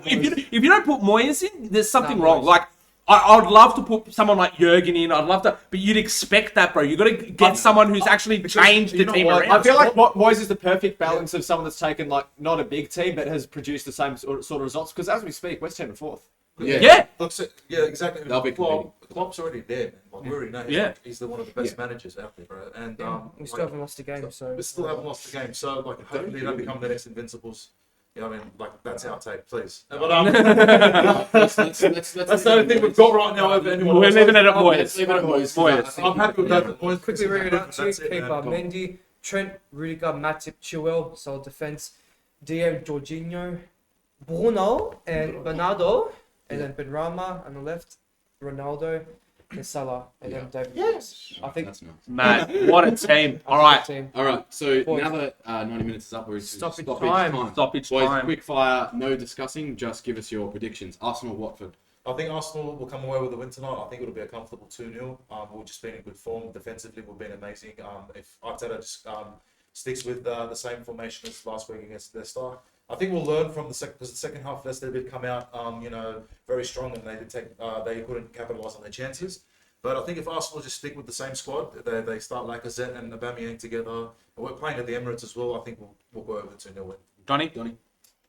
If you don't put Moyes in, there's something
Nah,
wrong.
Moyes.
Like. I'd love to put someone like Jurgen in. I'd love to, but you'd expect that, bro. You got to get someone who's actually changed the
you know
team
what?
around.
I feel like Moyes is the perfect balance of someone that's taken like not a big team but has produced the same sort of results. Because as we speak, West Ham are fourth.
Yeah.
Look, so, yeah, exactly.
They'll be
Klopp's already there, man. Like, we already know. He's one of the best managers out there, bro. And
We still haven't lost a game, so.
we still haven't lost the game. So like, hopefully they don't become the next Invincibles. You know what I mean? Like that's our take, please. But
Let's
that's the only thing we've got right now over anyone
We're
else.
leaving it at
Let's
Moyes.
leave it at Moyes.
Moyes.
I'm happy with that. Moyes
Quickly read it out to you.
That's it,
Keeper
man.
Mendy, Trent, Rudiger, Matip, Chilwell, solid defense. DM, Jorginho, Bruno, and Bernardo. And then Benrahma on the left, Ronaldo, and Salah, and then David Moyes. I think
That's nice.
Man, what a team. All right.
team.
All right, so
Boys.
now that 90 minutes is up, we're into
Stoppage time.
Stoppage
Boys,
time.
quick fire, no discussing, just give us your predictions. Arsenal, Watford.
I think Arsenal will come away with the win tonight. I think it'll be a comfortable 2-0. We've just been in good form. Defensively, we've been amazing. If Arteta just sticks with the same formation as last week against Leicester, I think we'll learn from the second, because the second half Leicester did come out, very strong, and they couldn't capitalise on their chances. But I think if Arsenal just stick with the same squad, they start Lacazette and Aubameyang together, and we're playing at the Emirates as well, I think we'll go over the 2-0 win.
Donny?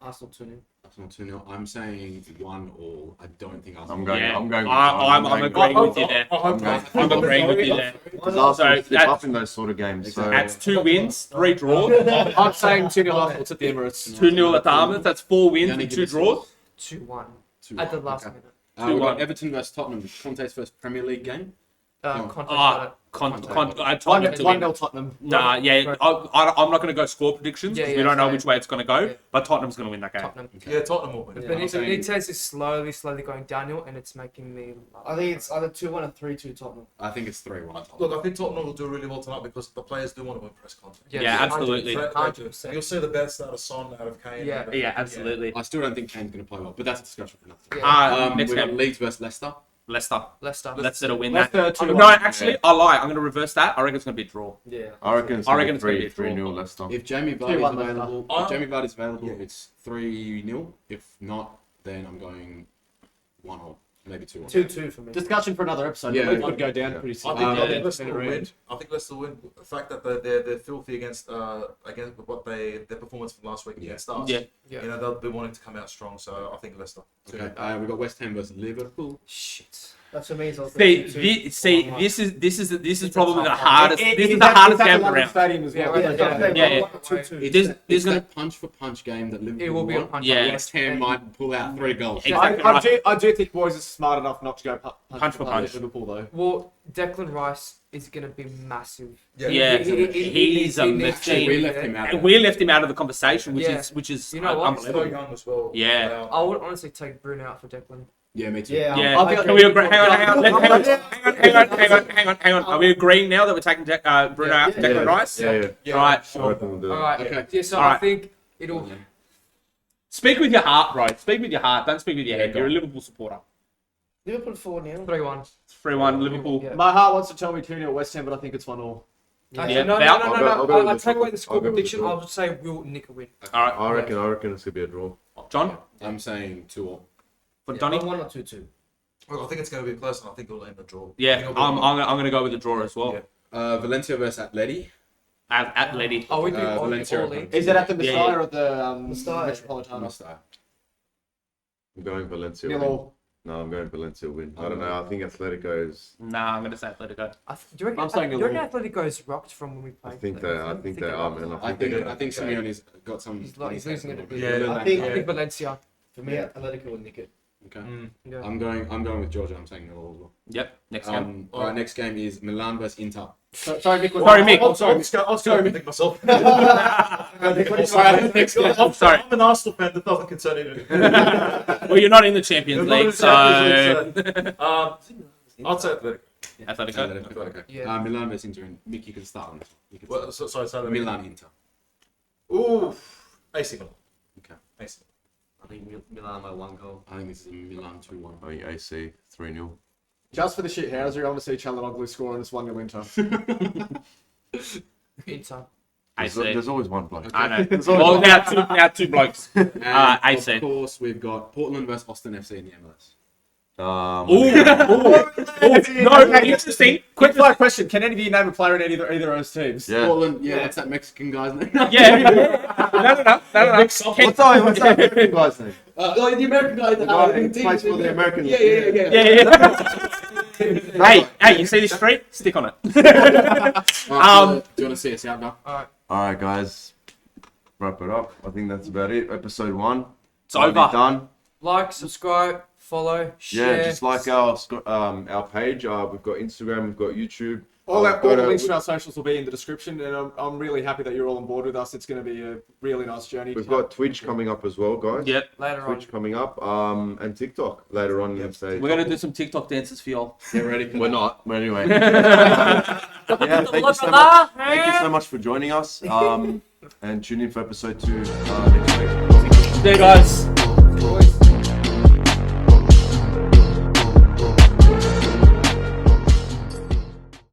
Arsenal 2-0.
Arsenal 2-0. I'm saying 1-1. I don't think Arsenal.
I'm going.
Yeah.
I'm going.
I'm agreeing with you there. I'm agreeing with you there.
Because Arsenal
So
slip
that's-
up in those sort of games. So
That's 2 wins, 3 draws,
I'm saying 2-0 Arsenal at the Emirates.
2-0 at the Armors. That's 4 wins
Yannick
and 2
gives us-
draws.
2-1.
2-1.
At the last
Okay.
minute.
We've got
2-1.
Everton versus Tottenham. Conte's first Premier League game.
Conte got
Ah,
it.
Tottenham to win.
1-0 Tottenham.
Nah, yeah, I'm not going to go score predictions because
Yeah,
we don't know
same.
which way it's going to go,
Yeah.
but Tottenham's going to win that game.
Tottenham.
Yeah, Tottenham will win.
The
I'm saying-
Benitez is slowly going downhill, and it's making me.
I think it's either 2-1 or 3-2 Tottenham.
I think it's 3-1.
Look, I think Tottenham will do really well tonight because the players do want to impress Conte.
Yeah, absolutely.
100%.
You'll see the best out of Son, out of Kane.
Yeah.
Yeah, absolutely.
I still don't think Kane's going to play well, but that's a discussion for another time.
Yeah.
Next
We've got
game,
Leeds versus Leicester.
Leicester.
Leicester.
Leicester win
Leicester
that.
2-1.
No, actually, I lie. I'm going to reverse that. I reckon it's going to be a draw.
Yeah.
I reckon it's
I
going
reckon
to
it's gonna be
be
a draw.
3-0 Leicester.
If Jamie
2-1
Vardy's
Leicester.
available,
Oh.
if Jamie Vardy's available,
Yeah.
it's 3-0. If not, then I'm going 1-0. maybe 2-1.
2-2 for me.
Discussion for another episode.
Yeah.
Yeah, would go down
Yeah.
pretty
I
soon.
think
Yeah.
Leicester will win. I think Leicester will win. The fact that they're filthy against what their performance from last week against us.
Yeah.
Yeah.
You know, they'll be wanting to come out strong. So I think Leicester.
Okay, we've got West Ham versus Liverpool.
Shit. That's amazing.
This is probably the
tough one.
hardest. This is the hardest game around.
Stadium as well.
Yeah. There's
It's
gonna.
that punch for punch game that Liverpool
It will be a
won.
punch.
Yeah.
West Ham might pull out 3 goals.
Exactly.
I do think boys are smart enough not to go
Punch for punch.
at Liverpool though.
Well, Declan Rice is going to be massive.
Yeah, he's a machine.
We left him out.
And we left him out of the conversation, which
Yeah.
is
You know what?
Still
unbelievable.
young as well.
Yeah.
I would honestly take Bruno out for Declan.
Yeah, me too.
Yeah.
Yeah,
I think-
can we agree? Hang on. Are we agreeing now that we're taking Bruno out for Declan Rice?
Yeah.
All right.
I reckon we'll do that.
All right.
Okay.
Yeah, so
All
I
right.
think it'll.
Speak with your heart, bro. Speak with your heart. Don't speak with your
Yeah,
head.
go
You're a
on.
Liverpool supporter.
Liverpool 4-0.
3-1.
3-1 Liverpool.
Yeah.
My heart wants to tell me 2-0 West Ham, but I think it's 1-1.
Actually,
Yeah,
no.
I'll go with
I'll
the
take away
draw.
the score
I'll go with the
prediction.
draw.
I'll just say we'll nick a win.
All right.
I reckon it's gonna be a draw.
John,
I'm saying 2-2.
for Donny.
1 or 2-2.
Well, I think it's going to be close, and I think it'll end the draw.
Yeah, I'm going to go with the draw as well.
Yeah.
Valencia versus Atleti.
At Lady.
Oh, we do all
Valencia.
leagues.
Is it at the
Yeah,
Messiah
yeah.
or the
Mestalla.
Metropolitano?
Mustard.
I'm going Valencia.
Nil
Win.
all.
No, I'm going Valencia win. I don't know. I think Atletico is.
Nah, I'm going to say Atletico.
Do you reckon?
I'm saying
Do you reckon
nil all.
Atletico's rocked from when we
I
played?
think they are, man.
I think Simeone's got some.
He's losing it a bit.
Yeah,
I think-
I think Valencia.
For me, Atletico will nick it.
Okay.
Yeah.
I'm going with Georgia. I'm saying 0 as well.
Yep, next game.
All right, next game is Milan versus Inter.
Sorry, Mick.
Sorry, Mick.
I'll just go and think myself.
Sorry, next game.
I'm sorry.
I'm an Arsenal fan. That doesn't concern you.
Well, you're not in the Champions League, so...
I'll say Atletico.
Atletico.
Okay.
Yeah.
Milan versus Inter. And Mick, you can start on this one. You can
Well,
start.
sorry, say that again.
Milan Inter.
Ooh, AC Milan.
Okay.
AC.
I think Milan by 1 goal.
I think this is a Milan 2-1.
I think AC 3-0.
Just for the shit houser, I want to see Chalanoglu score on this 1-0 Inter.
Inter.
AC.
There's always one bloke.
I know. Well, now two blokes.
And
AC.
of course, we've got Portland versus Austin FC in the MLS.
Ooh. No, interesting.
Quick fire question: can any of you name a player in either of those teams?
Yeah.
Portland, yeah, that's that Mexican guy's name.
Yeah. No.
What's that American guy's name?
The American guy.
The guy who plays for the American.
Yeah. Hey, you see this street? Stick on it.
Do you want to see us out now?
All right, guys. Wrap it up. I think that's about it. Episode 1.
It's over.
Done.
Like, subscribe, follow, share.
Yeah, just like our page. We've got Instagram. We've got YouTube.
All
Go
the
to-
links to our socials will be in the description, and I'm really happy that you're all on board with us. It's going to be a really nice journey.
We've got Twitch coming up as well, guys.
Yep.
Later on.
Twitch coming up. And TikTok later on. Let's say.
We're going to do some TikTok dances for y'all.
Get ready for
We're
that.
not, but anyway. Yeah, thank you so much for joining us. And tune in for episode 2 next week.
There, guys.